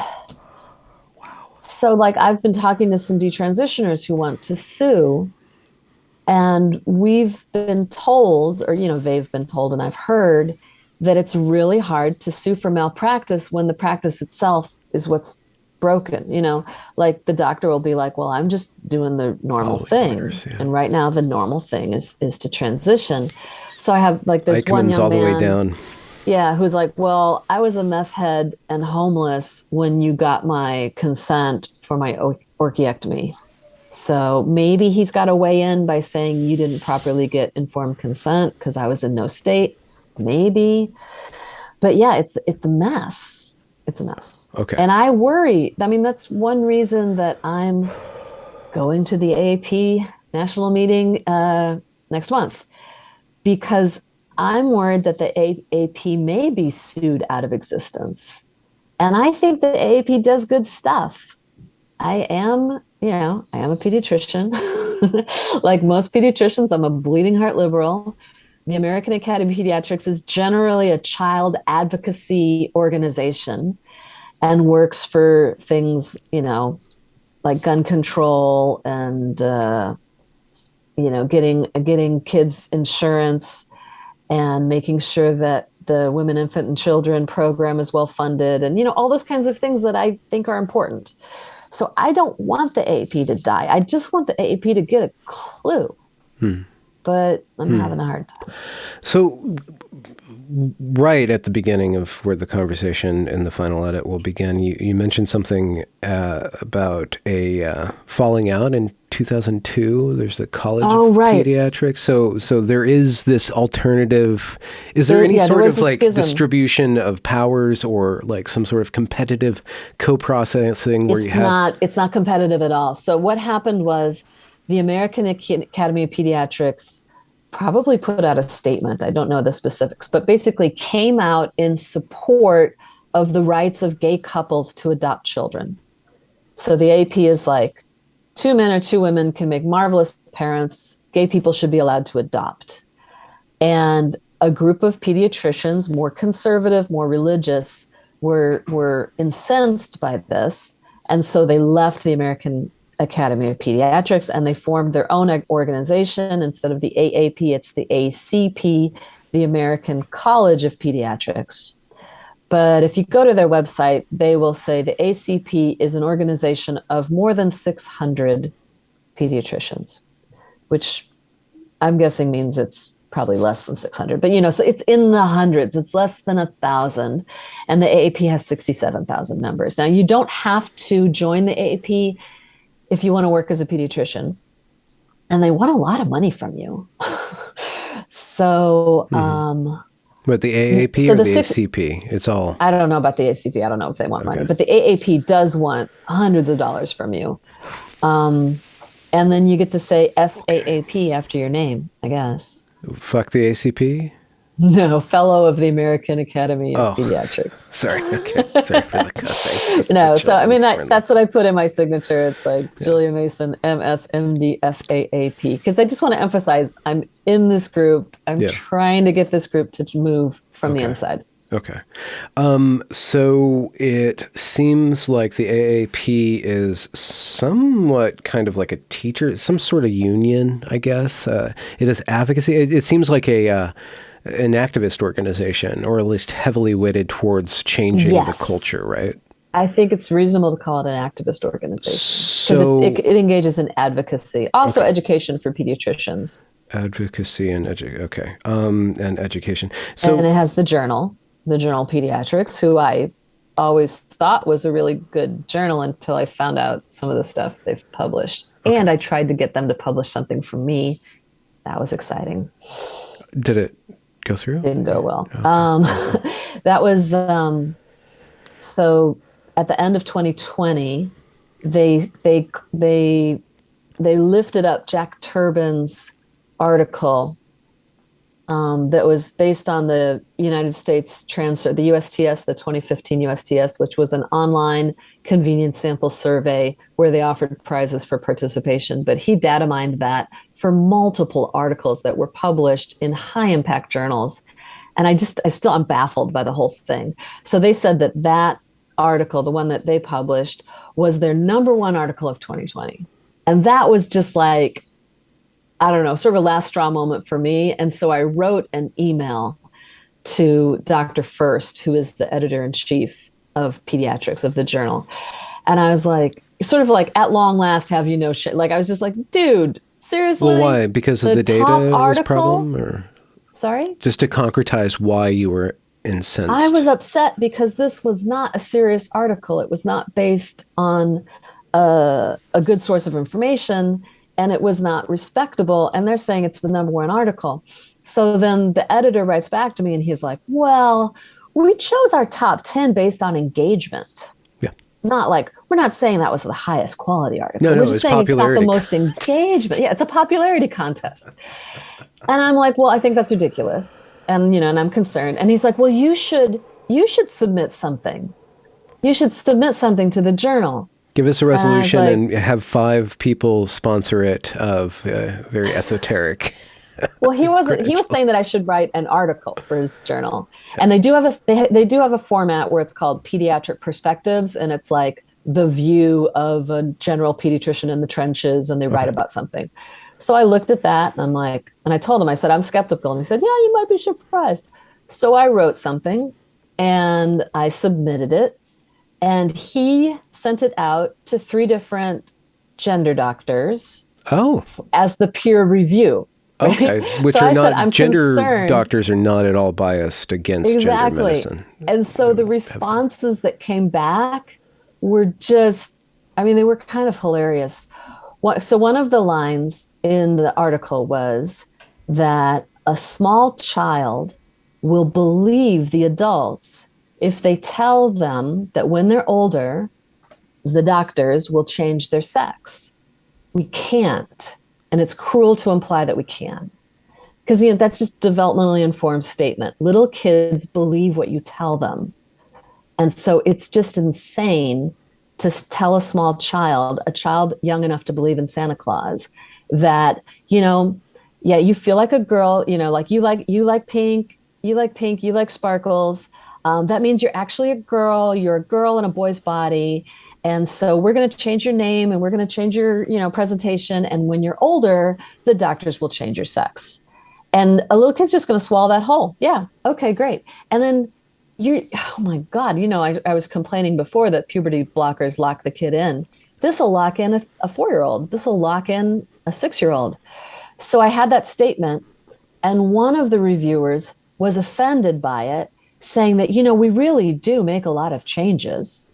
so, like, I've been talking to some detransitioners who want to sue, and we've been told, or, they've been told, and I've heard that it's really hard to sue for malpractice when the practice itself is what's broken. Like the doctor will be like, well, I'm just doing the normal thing. And right now the normal thing is to transition. So I have like this one young all the man, way down. Yeah, who's like, well, I was a meth head and homeless when you got my consent for my orchiectomy. So maybe he's got to weigh in by saying you didn't properly get informed consent because I was in no state. Maybe. But yeah, it's a mess. It's a mess. Okay. And I worry. I mean, that's one reason that I'm going to the AAP national meeting next month, because I'm worried that the AAP may be sued out of existence. And I think the AAP does good stuff. I am a pediatrician. Like most pediatricians, I'm a bleeding heart liberal. The American Academy of Pediatrics is generally a child advocacy organization and works for things, like gun control and, getting kids insurance and making sure that the Women, Infant, and Children program is well funded, and all those kinds of things that I think are important. So I don't want the AAP to die. I just want the AAP to get a clue. But I'm having a hard time. So right at the beginning of where the conversation in the final edit will begin, you mentioned something about a falling out in 2002. There's the College of Pediatrics. So there is this alternative. Is there any sort of like schism. distribution of powers or like some sort of competitive co-processing where It's not competitive at all. So what happened was the American Academy of Pediatrics probably put out a statement. I don't know the specifics, but basically came out in support of the rights of gay couples to adopt children. So the AP is like, 2 men or 2 women can make marvelous parents. Gay people should be allowed to adopt. And a group of pediatricians, more conservative, more religious, were incensed by this. And so they left the American Academy of Pediatrics and they formed their own organization. Instead of the AAP, it's the ACP, the American College of Pediatrics. But if you go to their website, they will say the ACP is an organization of more than 600 pediatricians, which I'm guessing means it's probably less than 600. But, so it's in the hundreds. It's less than 1,000. And the AAP has 67,000 members. Now, you don't have to join the AAP if you want to work as a pediatrician. And they want a lot of money from you. So... But the AAP or the ACP? It's all... I don't know about the ACP. I don't know if they want money. But the AAP does want hundreds of dollars from you. And then you get to say FAAP after your name, I guess. Fuck the ACP? No, fellow of the American Academy of Oh, Pediatrics. sorry. Okay. Sorry for the cussing. This is a No, so I mean children's friendly. that's what I put in my signature. It's like Yeah. Julia Mason, MSMDFAAP, because I just want to emphasize I'm in this group. I'm Yeah. trying to get this group to move from the Okay. inside. Okay. So it seems like the AAP is somewhat kind of like a teacher, some sort of union, I guess. It is advocacy. It seems like an activist organization, or at least heavily weighted towards changing the Yes. culture, right? I think it's reasonable to call it an activist organization because So, it engages in advocacy, also okay. education for pediatricians. Advocacy and okay. And education. And So, it has the journal Pediatrics, who I always thought was a really good journal until I found out some of the stuff they've published. okay. And I tried to get them to publish something for me. That was exciting. Did it go through? Didn't go well. Okay. That was so at the end of 2020, they they they they lifted up Jack Turbin's article that was based on the United States transfer, the USTS, the 2015 USTS, which was an online convenience sample survey where they offered prizes for participation. But he data mined that for multiple articles that were published in high impact journals. And I'm baffled by the whole thing. So they said that that article, the one that they published, was their number one article of 2020. And that was just like, I don't know, sort of a last straw moment for me. And so I wrote an email to Dr. First, who is the editor in chief of pediatrics of the journal. And I was like, sort of like, at long last, have you no shit? Like, I was just like, dude, Well, seriously? why? Because of The the top data was article? problem, or Sorry? just to concretize why you were I incensed? was upset because this was not a serious article. It was not based on a good source of information, and it was not respectable. And they're saying it's the number one article. So then the editor writes back to me and he's like, well, we chose our top 10 based on engagement. Yeah. Not like, we're not saying that was the highest quality article. No, We're no, just it's saying it got the popularity. most engagement. Yeah, it's a popularity contest. And I'm like, well, I think that's ridiculous. And and I'm concerned. And he's like, well, you should submit something. You should submit something to the journal. Give us a And I was resolution like, and have 5 people sponsor it of very esoteric well, he was credentials. saying that I should write an article for his journal. And they do have a format where it's called Pediatric Perspectives, and it's like the view of a general pediatrician in the trenches, and they write Okay. about something. So I looked at that and I'm like, and I told him, I said, I'm skeptical. And he said, yeah, you might be surprised. So I wrote something and I submitted it, and he sent it out to 3 different gender doctors Oh, as the peer review. Right. okay. Which So are I said, not, I'm gender concerned. doctors are not at all biased against gender Exactly. medicine. And so the responses that came back were just, I mean, they were kind of hilarious. So one of the lines in the article was that a small child will believe the adults if they tell them that when they're older, the doctors will change their sex. We can't. And it's cruel to imply that we can. Because that's just developmentally informed statement. Little kids believe what you tell them. And so it's just insane to tell a child young enough to believe in Santa Claus, that, yeah, you feel like a girl, like you like pink, you like sparkles. That means you're actually a girl. You're a girl in a boy's body. And so we're going to change your name and we're going to change your, presentation. And when you're older, the doctors will change your sex. And a little kid's just going to swallow that whole. Yeah. Okay, great. And then oh my God, I was complaining before that puberty blockers lock the kid in. This will lock in a 4-year-old. This will lock in a 6-year-old. So I had that statement, and one of the reviewers was offended by it, saying that, we really do make a lot of changes.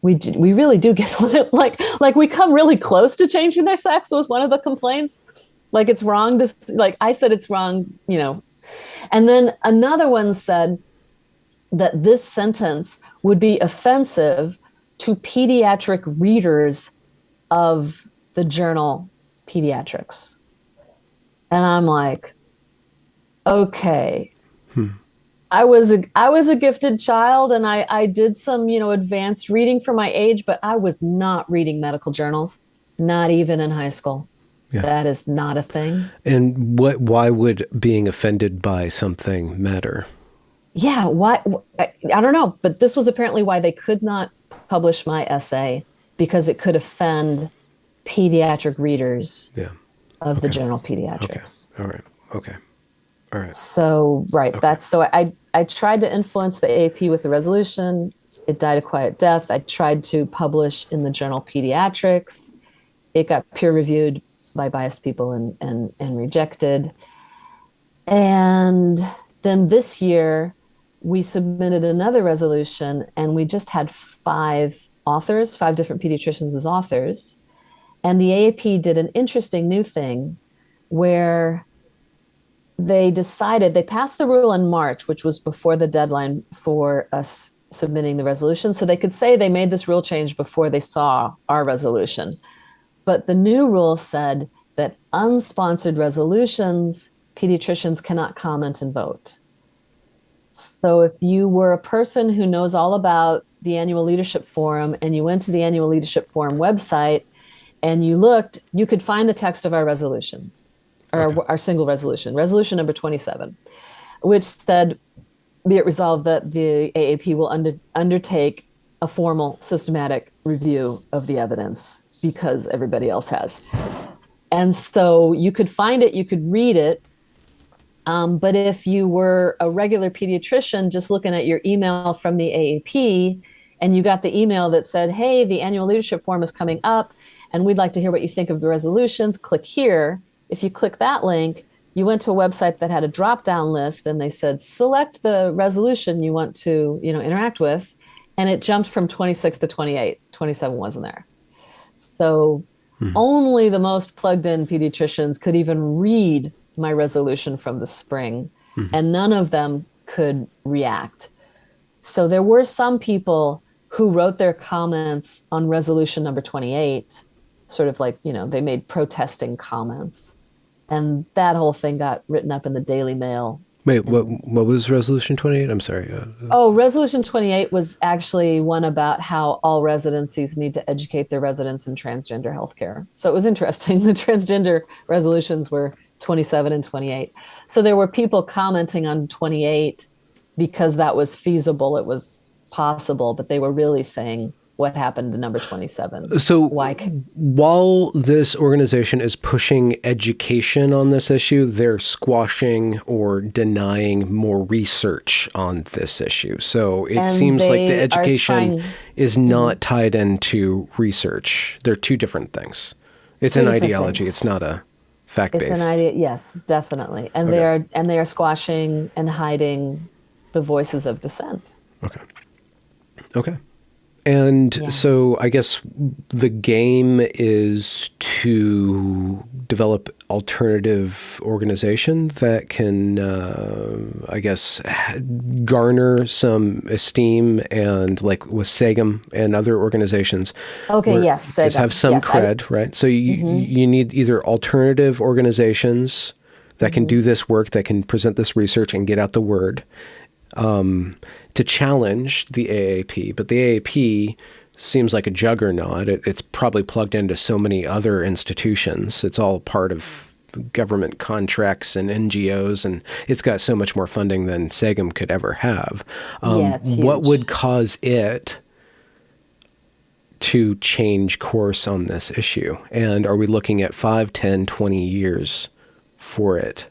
We really do get like we come really close to changing their sex, was one of the complaints. Like it's wrong to, like I said, it's wrong. And then another one said that this sentence would be offensive to pediatric readers of the journal Pediatrics. And I'm like, okay, I was a gifted child, and I did some, advanced reading for my age, but I was not reading medical journals, not even in high school. Yeah. That is not a thing. And why would being offended by something matter? Yeah, why? I don't know, but this was apparently why they could not publish my essay, because it could offend pediatric readers Yeah. of the Okay. journal Okay. Pediatrics. All right. Okay. All right. So, right, Okay. I tried to influence the AAP with the resolution. It died a quiet death. I tried to publish in the journal Pediatrics. It got peer reviewed by biased people and rejected. And then this year, we submitted another resolution, and we just had five authors, five different pediatricians as authors. And the AAP did an interesting new thing where they passed the rule in March, which was before the deadline for us submitting the resolution. So they could say they made this rule change before they saw our resolution. But the new rule said that unsponsored resolutions, pediatricians cannot comment and vote. So if you were a person who knows all about the Annual Leadership Forum and you went to the Annual Leadership Forum website and you looked, you could find the text of our resolutions, or Okay. our single resolution, resolution number 27, which said, be it resolved that the AAP will undertake a formal systematic review of the evidence because everybody else has. And so you could find it, you could read it. But if you were a regular pediatrician just looking at your email from the AAP and you got the email that said, hey, the annual leadership forum is coming up and we'd like to hear what you think of the resolutions, click here. If you click that link, you went to a website that had a drop-down list and they said, select the resolution you want to, interact with. And it jumped from 26 to 28. 27 wasn't there. So only the most plugged in pediatricians could even read my resolution from the spring, and none of them could react. So there were some people who wrote their comments on resolution number 28, sort of like, they made protesting comments. And that whole thing got written up in the Daily Mail. Wait, what was Resolution 28? I'm sorry. Oh, Resolution 28 was actually one about how all residencies need to educate their residents in transgender healthcare. So it was interesting. The transgender resolutions were 27 and 28. So there were people commenting on 28 because that was feasible, it was possible, but they were really saying what happened to number 27. So Why? while this organization is pushing education on this issue, they're squashing or denying more research on this issue. So it And seems like the they are education trying- is not tied into research. They're two different things. It's an Two different ideology. things. It's not a fact-based. It's an idea, yes, definitely. And Okay. they are squashing and hiding the voices of dissent. Okay. Okay. And Yeah. so I guess the game is to develop alternative organization that can, I guess, garner some esteem and like with SAGM and other organizations. Okay, where yes, just SAGM. have some Yes, cred, right? So you need either alternative organizations that can do this work, that can present this research and get out the word, to challenge the AAP, but the AAP seems like a juggernaut. It's probably plugged into so many other institutions. It's all part of government contracts and NGOs, and it's got so much more funding than SAGM could ever have. Yeah, it's What huge. would cause it to change course on this issue? And are we looking at 5, 10, 20 years for it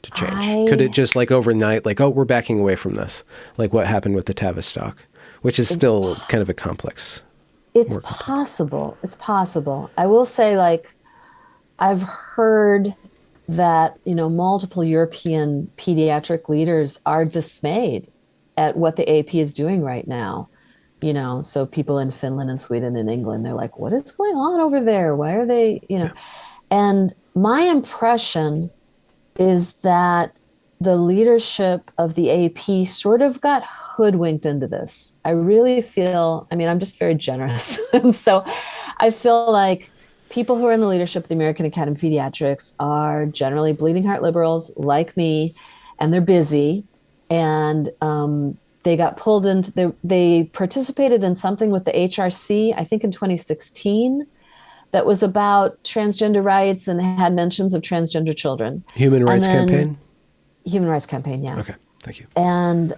to change? Could it just like overnight, like, oh, we're backing away from this, like what happened with the Tavistock, which is still kind of a complex. It's possible. It's possible. I will say, like, I've heard that, multiple European pediatric leaders are dismayed at what the AP is doing right now. So people in Finland and Sweden and England, they're like, what is going on over there? Why are they? And my impression is that the leadership of the AP sort of got hoodwinked into this. I really feel, I'm just very generous. And so I feel like people who are in the leadership of the American Academy of Pediatrics are generally bleeding heart liberals like me, and they're busy. and they got pulled into they participated in something with the HRC, I think in 2016, that was about transgender rights and had mentions of transgender children. Human And Rights then Campaign? Human Rights Campaign, yeah. Okay, thank you. And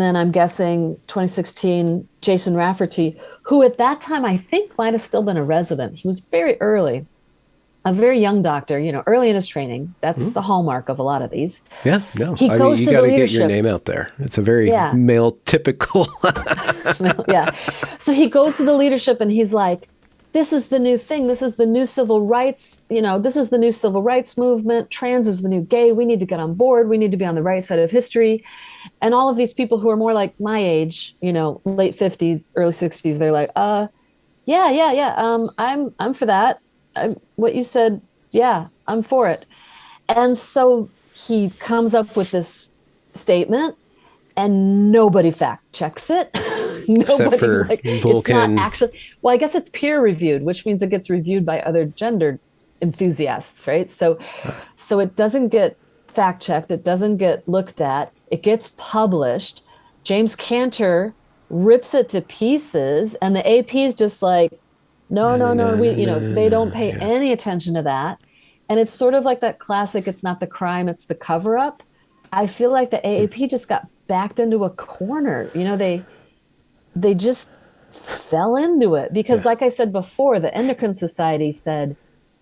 then I'm guessing 2016, Jason Rafferty, who at that time I think might have still been a resident. He was very early, a very young doctor, early in his training. That's the hallmark of a lot of these. Yeah, no. He I mean, goes you to got the to get your leadership. name out there. It's a very Yeah. male typical. Yeah. So he goes to the leadership and he's like, this is the new thing. This is the new civil rights. This is the new civil rights movement. Trans is the new gay. We need to get on board. We need to be on the right side of history. And all of these people who are more like my age, late 50s, early 60s, they're like, yeah, yeah, yeah. I'm for that. What you said, yeah, I'm for it. And so he comes up with this statement and nobody fact checks it. Except Nobody, for like, it's not Vulcan. actually, well, I guess it's peer reviewed, which means it gets reviewed by other gender enthusiasts, right? So it doesn't get fact checked, it doesn't get looked at, it gets published. James Cantor rips it to pieces, and the AP is just like, no, Na, na, no, no, na, na, they don't na. pay Yeah. any attention to that. And it's sort of like that classic, it's not the crime, it's the cover up. I feel like the AAP just got backed into a corner. They just fell into it because, Yeah. like I said before, the Endocrine Society said,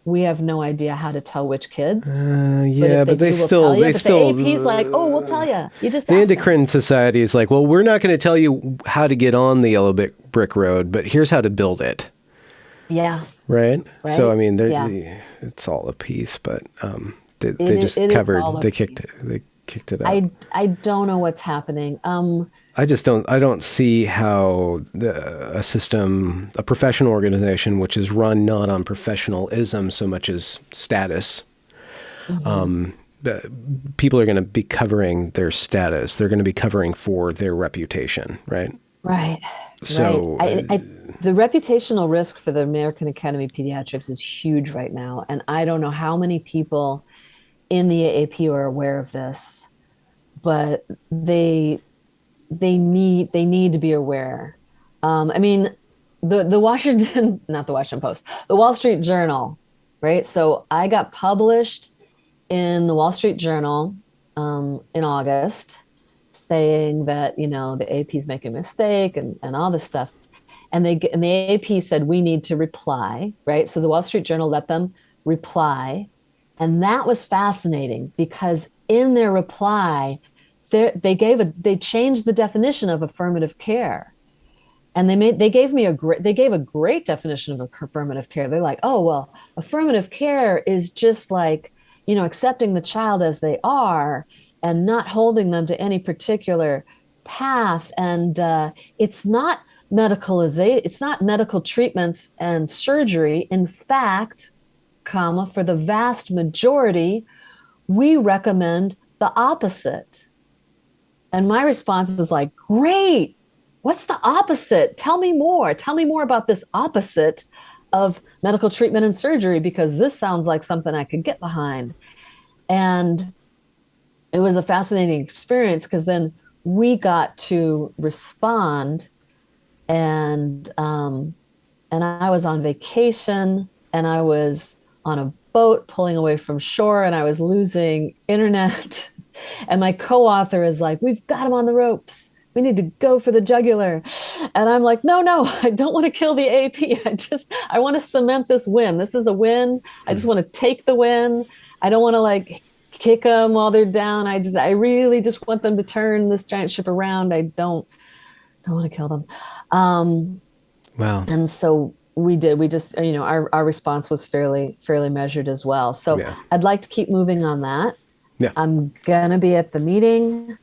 we have no idea how to tell which kids, but Yeah, if they but they do, we'll tell still, you. they But the still, AAP's like, oh, we'll tell you. You just the ask them. Endocrine Society is like, well, we're not going to tell you how to get on the yellow brick road, but here's how to build it. Yeah, Right. So, I right. mean, Yeah, it's all a piece, but it they just it is all covered, a piece. they kicked it out. I don't know what's happening. I don't see how a professional organization, which is run not on professionalism so much as status, Mhm. people are going to be covering their status. They're going to be covering for their reputation, right? Right, right. So, The reputational risk for the American Academy of Pediatrics is huge right now, and I don't know how many people in the AAP are aware of this, but they need to be aware. I mean, the Washington, not the Washington Post, the Wall Street Journal, right? So I got published in the Wall Street Journal in August, saying that the AP is making a mistake and all this stuff, and the AP said we need to reply, right? So the Wall Street Journal let them reply, and that was fascinating because in their reply, they changed the definition of affirmative care, and they gave a great definition of affirmative care. They're like, oh well, affirmative care is just like accepting the child as they are and not holding them to any particular path, and it's not medical treatments and surgery. In fact, comma, for the vast majority, we recommend the opposite. And my response is like, great. What's the opposite? Tell me more. Tell me more about this opposite of medical treatment and surgery, because this sounds like something I could get behind. And it was a fascinating experience because then we got to respond, and I was on vacation, and I was on a boat pulling away from shore, and I was losing internet. And my co-author is like, we've got him on the ropes. We need to go for the jugular. And I'm like, no, no, I don't want to kill the AP. I want to cement this win. This is a win. I just want to take the win. I don't want to like kick them while they're down. I really just want them to turn this giant ship around. I don't want to kill them. Um, wow. and so we did. We just, our response was fairly measured as well. So Yeah. I'd like to keep moving on that. Yeah. I'm gonna be at the meeting.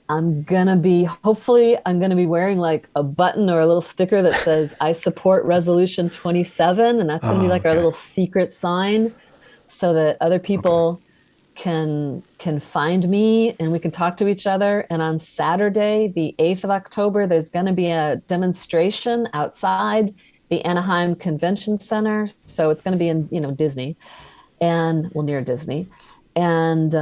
Hopefully, I'm gonna be wearing like a button or a little sticker that says, I support Resolution 27. And that's gonna be Oh, like our okay. little secret sign so that other Okay. people can find me and we can talk to each other. And on Saturday, the 8th of October, there's gonna be a demonstration outside the Anaheim Convention Center. So it's gonna be in, Disney and well, near Disney. And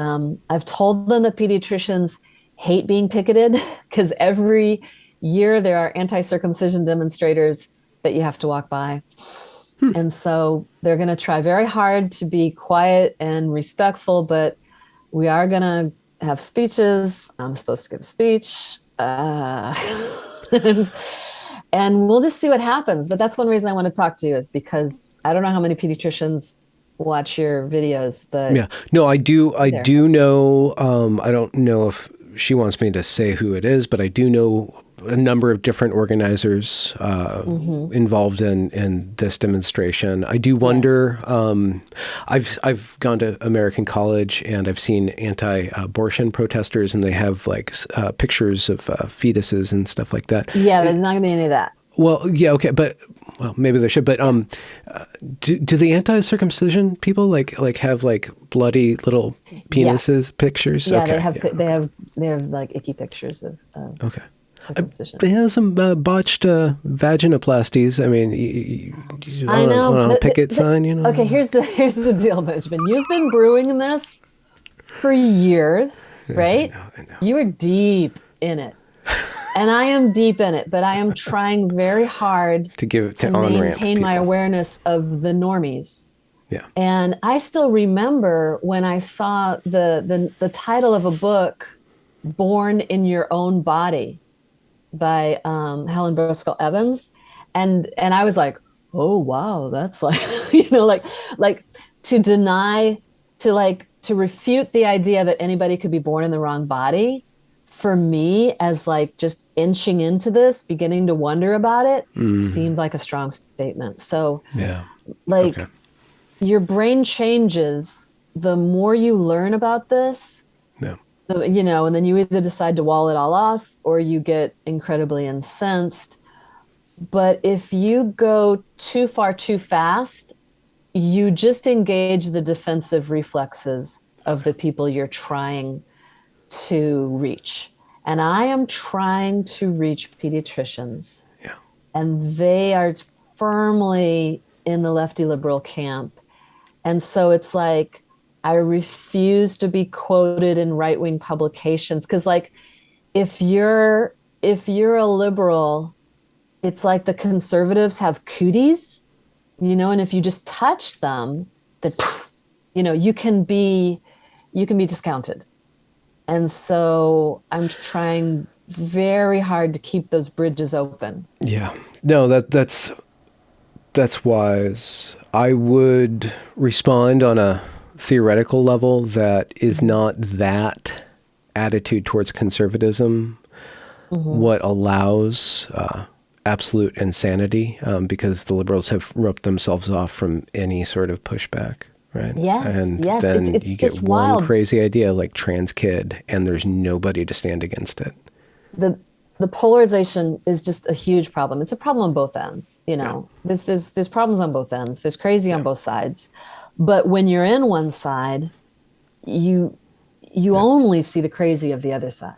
I've told them that pediatricians hate being picketed because every year there are anti-circumcision demonstrators that you have to walk by. And so they're going to try very hard to be quiet and respectful, but we are going to have speeches. I'm supposed to give a speech. And, and we'll just see what happens. But that's one reason I want to talk to you is because I don't know how many pediatricians watch your videos, but Yeah. No, I do. I there. do know. I don't know if she wants me to say who it is, but I do know a number of different organizers involved in this demonstration. I do Yes. wonder. I've gone to American College and I've seen anti-abortion protesters, and they have like pictures of fetuses and stuff like that. Yeah, there's not going to be any of that. Well, yeah, okay, but well, maybe they should. But do the anti-circumcision people like have like bloody little Yes. penises pictures? Yeah, Okay, yeah, they have like icky pictures of okay. circumcision. They have some botched vaginoplasties. I mean, I know. on a picket sign, you know. Okay, here's the deal, Benjamin. You've been brewing this for years, right? I know. You are deep in it. And I am deep in it, but I am trying very hard To give it to to on-ramp maintain my people. awareness of the normies. Yeah. And I still remember when I saw the title of a book, Born in Your Own Body by Helen Brusco Evans. And I was like, oh wow, that's like, like to deny, to refute the idea that anybody could be born in the wrong body for me as like just inching into this, beginning to wonder about it, seemed like a strong statement. So Yeah. like Okay. your brain changes the more you learn about this, Yeah. and then you either decide to wall it all off or you get incredibly incensed. But if you go too far too fast, you just engage the defensive reflexes of the people you're trying to reach. And I am trying to reach pediatricians, Yeah. and they are firmly in the lefty liberal camp. And so it's like, I refuse to be quoted in right wing publications because, like, if you're a liberal, it's like the conservatives have cooties, and if you just touch them, then you can be discounted. And so I'm trying very hard to keep those bridges open. Yeah. No, that's wise. I would respond on a theoretical level that is not that attitude towards conservatism what allows absolute insanity, because the liberals have roped themselves off from any sort of pushback, right? Yes, And yes, then it's you get just one wild. crazy idea like trans kid, and there's nobody to stand against it. the the polarization is just a huge problem. It's a problem on both ends. Yeah. There's problems on both ends. There's crazy on Yeah. both sides. But when you're in one side, you you Yeah. only see the crazy of the other side.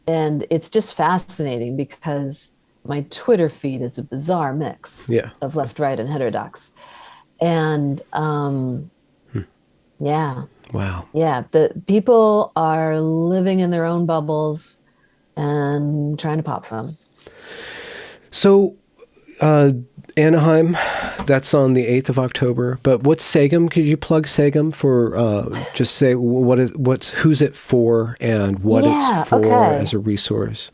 And it's just fascinating because my Twitter feed is a bizarre mix Yeah. of left, right, and heterodox. And yeah, Wow. yeah, the people are living in their own bubbles and trying to pop some. So, Anaheim, that's on the 8th of October. But what's Sagem? Could you plug Sagem for, just say who's it for and what Yeah, it's for okay. as a resource?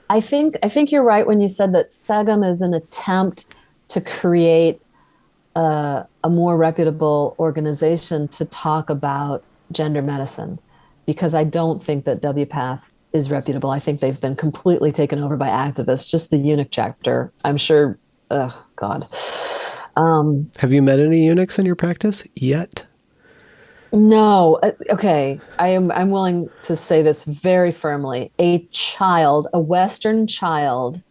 I think you're right when you said that SEGM is an attempt to create a more reputable organization to talk about gender medicine, because I don't think that WPATH is reputable. I think they've been completely taken over by activists. Just the eunuch chapter, I'm sure. Oh God. Have you met any eunuchs in your practice yet? No. Okay. I'm willing to say this very firmly. A Western child,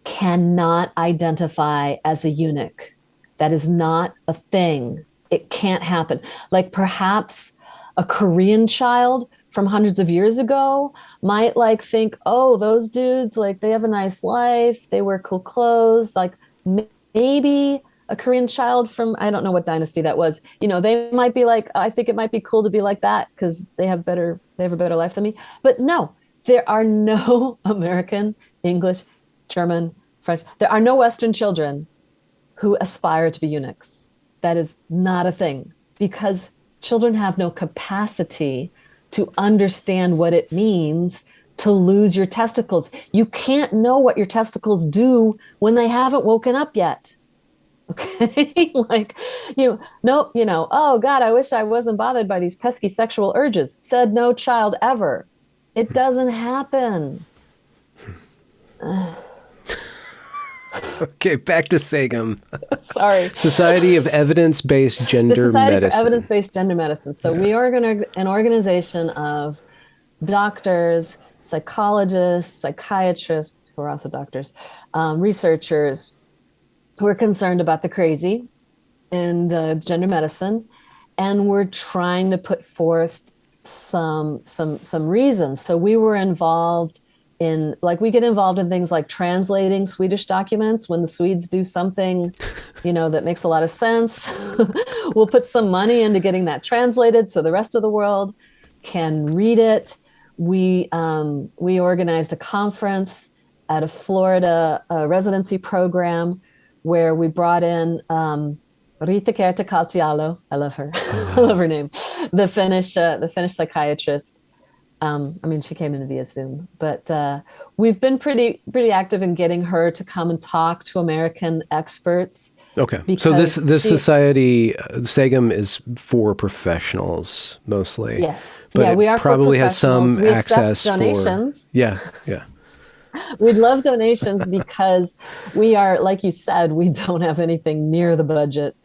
cannot identify as a eunuch. That is not a thing. It can't happen. Like perhaps a Korean child from hundreds of years ago might like think, oh, those dudes, like they have a nice life, they wear cool clothes, like maybe, a Korean child from, I don't know what dynasty that was, they might be like, I think it might be cool to be like that because they have a better life than me. But no, there are no American, English, German, French, there are no Western children who aspire to be eunuchs. That is not a thing because children have no capacity to understand what it means to lose your testicles. You can't know what your testicles do when they haven't woken up yet. Okay. Like, no, oh God, I wish I wasn't bothered by these pesky sexual urges. Said no child ever. It doesn't happen. Okay, back to SAGM. Sorry. Society of Evidence-Based Gender the Society Medicine. For Evidence-Based Gender Medicine. So we are an organization of doctors, psychologists, psychiatrists, who are also doctors, researchers who are concerned about the crazy in gender medicine. And we're trying to put forth some reasons. So we were involved we get involved in things like translating Swedish documents when the Swedes do something, that makes a lot of sense. We'll put some money into getting that translated so the rest of the world can read it. We organized a conference at a Florida residency program where we brought in Rita Kerta Kaltialo. I love her. I love her name. The Finnish psychiatrist. She came in via Zoom, but we've been pretty active in getting her to come and talk to American experts. Okay, so this society, SAGM, is for professionals mostly. Yes, but we are probably has some we access accept donations. Yeah. We'd love donations because we are, like you said, we don't have anything near the budget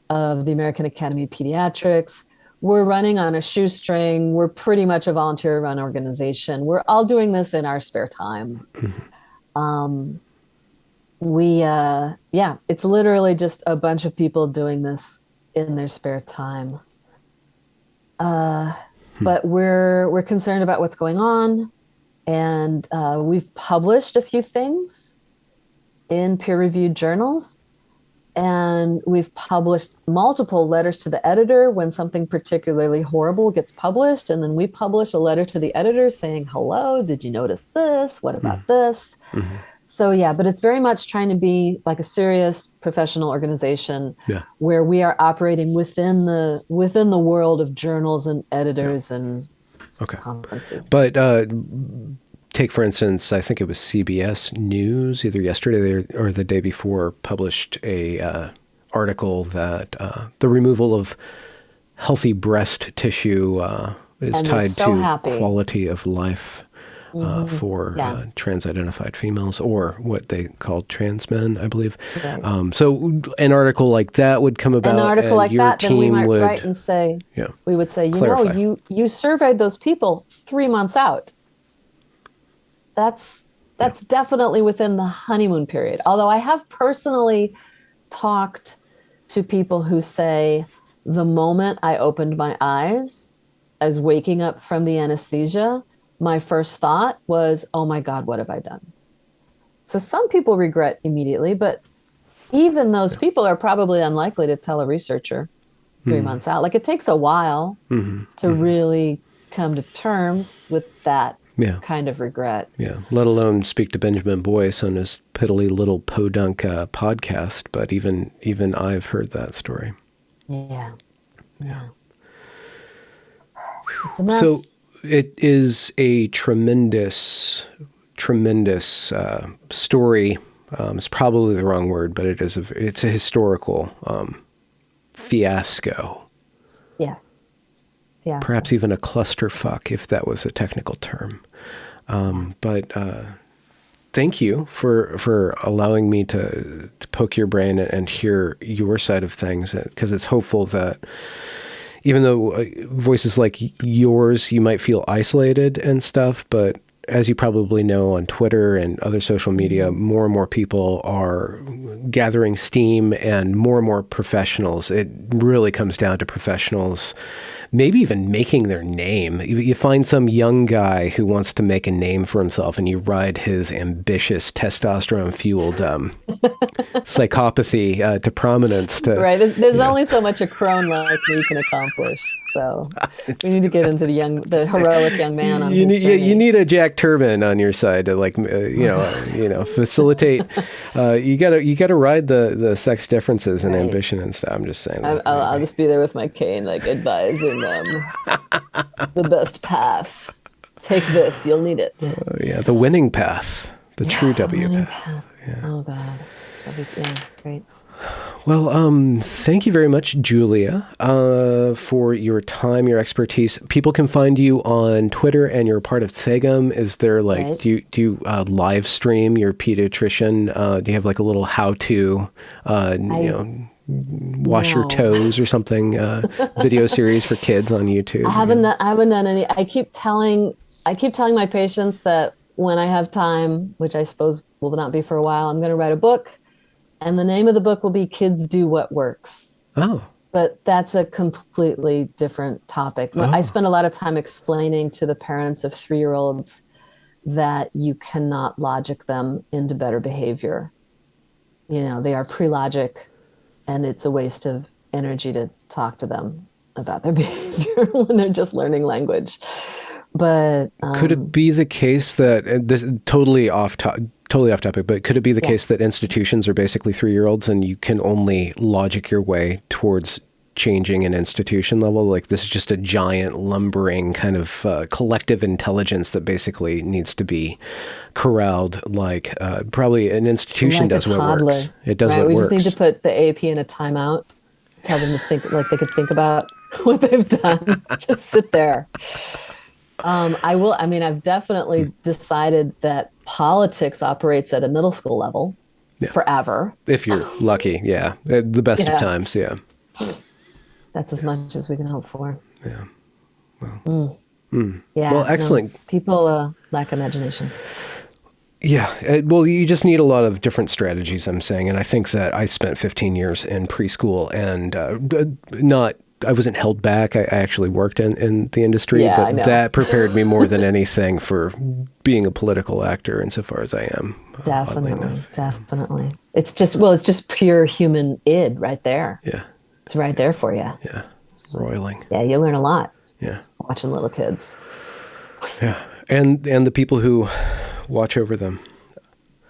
of the American Academy of Pediatrics. We're running on a shoestring. We're pretty much a volunteer-run organization. We're all doing this in our spare time. Mm-hmm. It's literally just a bunch of people doing this in their spare time. But we're concerned about what's going on, and we've published a few things in peer-reviewed journals. And we've published multiple letters to the editor when something particularly horrible gets published. And then we publish a letter to the editor saying, hello, did you notice this? What about this? Mm-hmm. So, but it's very much trying to be like a serious professional organization where we are operating within the world of journals and editors and conferences. But take, for instance, I think it was CBS News, either yesterday or the day before, published a article that the removal of healthy breast tissue is tied to quality of life for trans-identified females, or what they called trans men, I believe. Right. So an article like that would come about. An article like that, then we might write and say, we would say, clarify. you surveyed those people 3 months out. That's definitely within the honeymoon period. Although I have personally talked to people who say the moment I opened my eyes as waking up from the anesthesia, my first thought was, oh my God, what have I done? So some people regret immediately, but even those people are probably unlikely to tell a researcher 3 months out. Like, it takes a while to really come to terms with that kind of regret. Yeah, let alone speak to Benjamin Boyce on his piddly little podunk podcast. But even I've heard that story. Yeah. It's a mess. So it is a tremendous story. It's probably the wrong word, but it's a historical fiasco. Yes. Perhaps even a clusterfuck, if that was a technical term. But thank you for allowing me to poke your brain and hear your side of things, because it's hopeful that even though voices like yours, you might feel isolated and stuff, but as you probably know on Twitter and other social media, more and more people are gathering steam, and more professionals. It really comes down to professionals maybe even making their name. You find some young guy who wants to make a name for himself, and you ride his ambitious, testosterone-fueled psychopathy to prominence. Right. There's only so much a crone like me can accomplish. So we need to get into the heroic young man on his journey. You need a Jack Turban on your side to facilitate. You gotta ride the sex differences and ambition and stuff. I'm just saying. I'll just be there with my cane, like advising them the best path. Take this, you'll need it. The winning path, the true W path. Yeah. Oh God, great. Well, thank you very much, Julia, for your time, your expertise. People can find you on Twitter, and you're a part of Segum. Is there do you live stream your pediatrician? Do you have like a little how-to, wash your toes or something, video series for kids on YouTube? I haven't done any. I keep telling my patients that when I have time, which I suppose will not be for a while, I'm going to write a book. And the name of the book will be Kids Do What Works. Oh. But that's a completely different topic. Oh. I spend a lot of time explaining to the parents of 3-year-olds that you cannot logic them into better behavior. They are pre-logic, and it's a waste of energy to talk to them about their behavior when they're just learning language. But could it be the case that this totally off topic, but could it be the case that institutions are basically 3-year-olds and you can only logic your way towards changing an institution level? Like this is just a giant lumbering kind of collective intelligence that basically needs to be corralled. Like probably an institution does what works. It does what works. We just need to put the AP in a timeout, tell them to think like they could think about what they've done. Just sit there. I've definitely decided that politics operates at a middle school level forever. If you're lucky, yeah. The best of times, yeah. That's as much as we can hope for. Yeah. Well, yeah. Well, excellent. No, people lack imagination. Yeah. Well, you just need a lot of different strategies, I'm saying. And I think that I spent 15 years in preschool and I wasn't held back. I actually worked in the industry, but that prepared me more than anything for being a political actor insofar as I am. Definitely. It's just pure human id right there. Yeah. It's right there for you. Yeah. Roiling. Yeah, you learn a lot. Yeah. Watching little kids. Yeah. And the people who watch over them.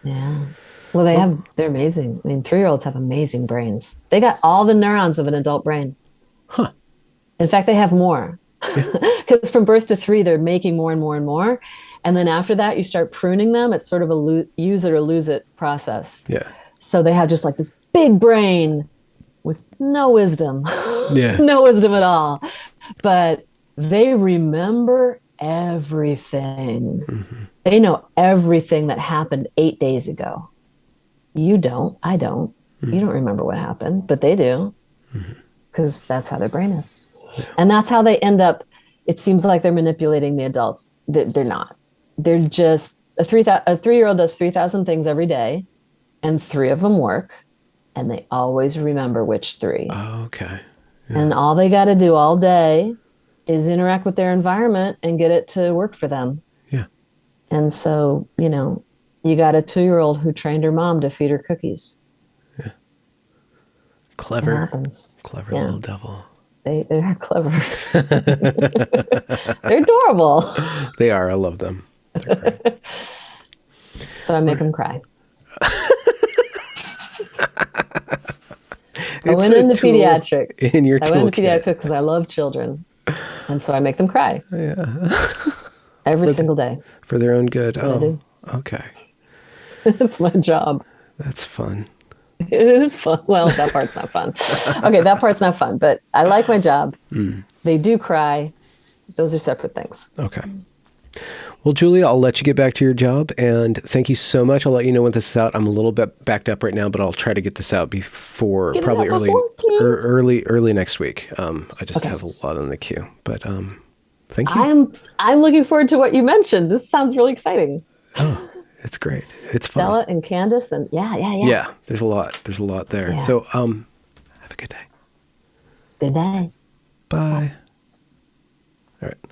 Yeah. Well, they're amazing. I mean, 3-year-olds have amazing brains. They got all the neurons of an adult brain. Huh. In fact, they have more. Because from birth to 3, they're making more and more and more. And then after that, you start pruning them. It's sort of a use it or lose it process. Yeah. So they have just like this big brain with no wisdom. Yeah. No wisdom at all. But they remember everything. Mm-hmm. They know everything that happened 8 days ago. You don't. I don't. Mm-hmm. You don't remember what happened, but they do. Mm-hmm. Because that's how their brain is. Yeah. And that's how they end up. It seems like they're manipulating the adults. They're not. They're just, a 3-year-old does 3,000 things every day, and 3 of them work, and they always remember which 3. Oh, okay. Yeah. And all they got to do all day is interact with their environment and get it to work for them. Yeah. And so, you got a 2-year-old who trained her mom to feed her cookies. Yeah. Clever. It happens. Clever little devil. They're clever. They're adorable. They are. I love them. They're great. So I make them cry. I went into pediatrics. In your toolkit. I went into pediatrics because I love children. And so I make them cry. Yeah. Every single day. For their own good. That's what I do. Okay. That's my job. That's fun. It is fun. Well, that part's not fun. Okay, that part's not fun, but I like my job. Mm. They do cry. Those are separate things. Okay. Well, Julia, I'll let you get back to your job, and thank you so much. I'll let you know when this is out. I'm a little bit backed up right now, but I'll try to get this out before early next week. I just have a lot on the queue, but thank you. I'm looking forward to what you mentioned. This sounds really exciting. Oh, it's great. It's fun. Stella and Candace and yeah. Yeah, there's a lot there. Yeah. So, have a good day. Good day. Bye. All right.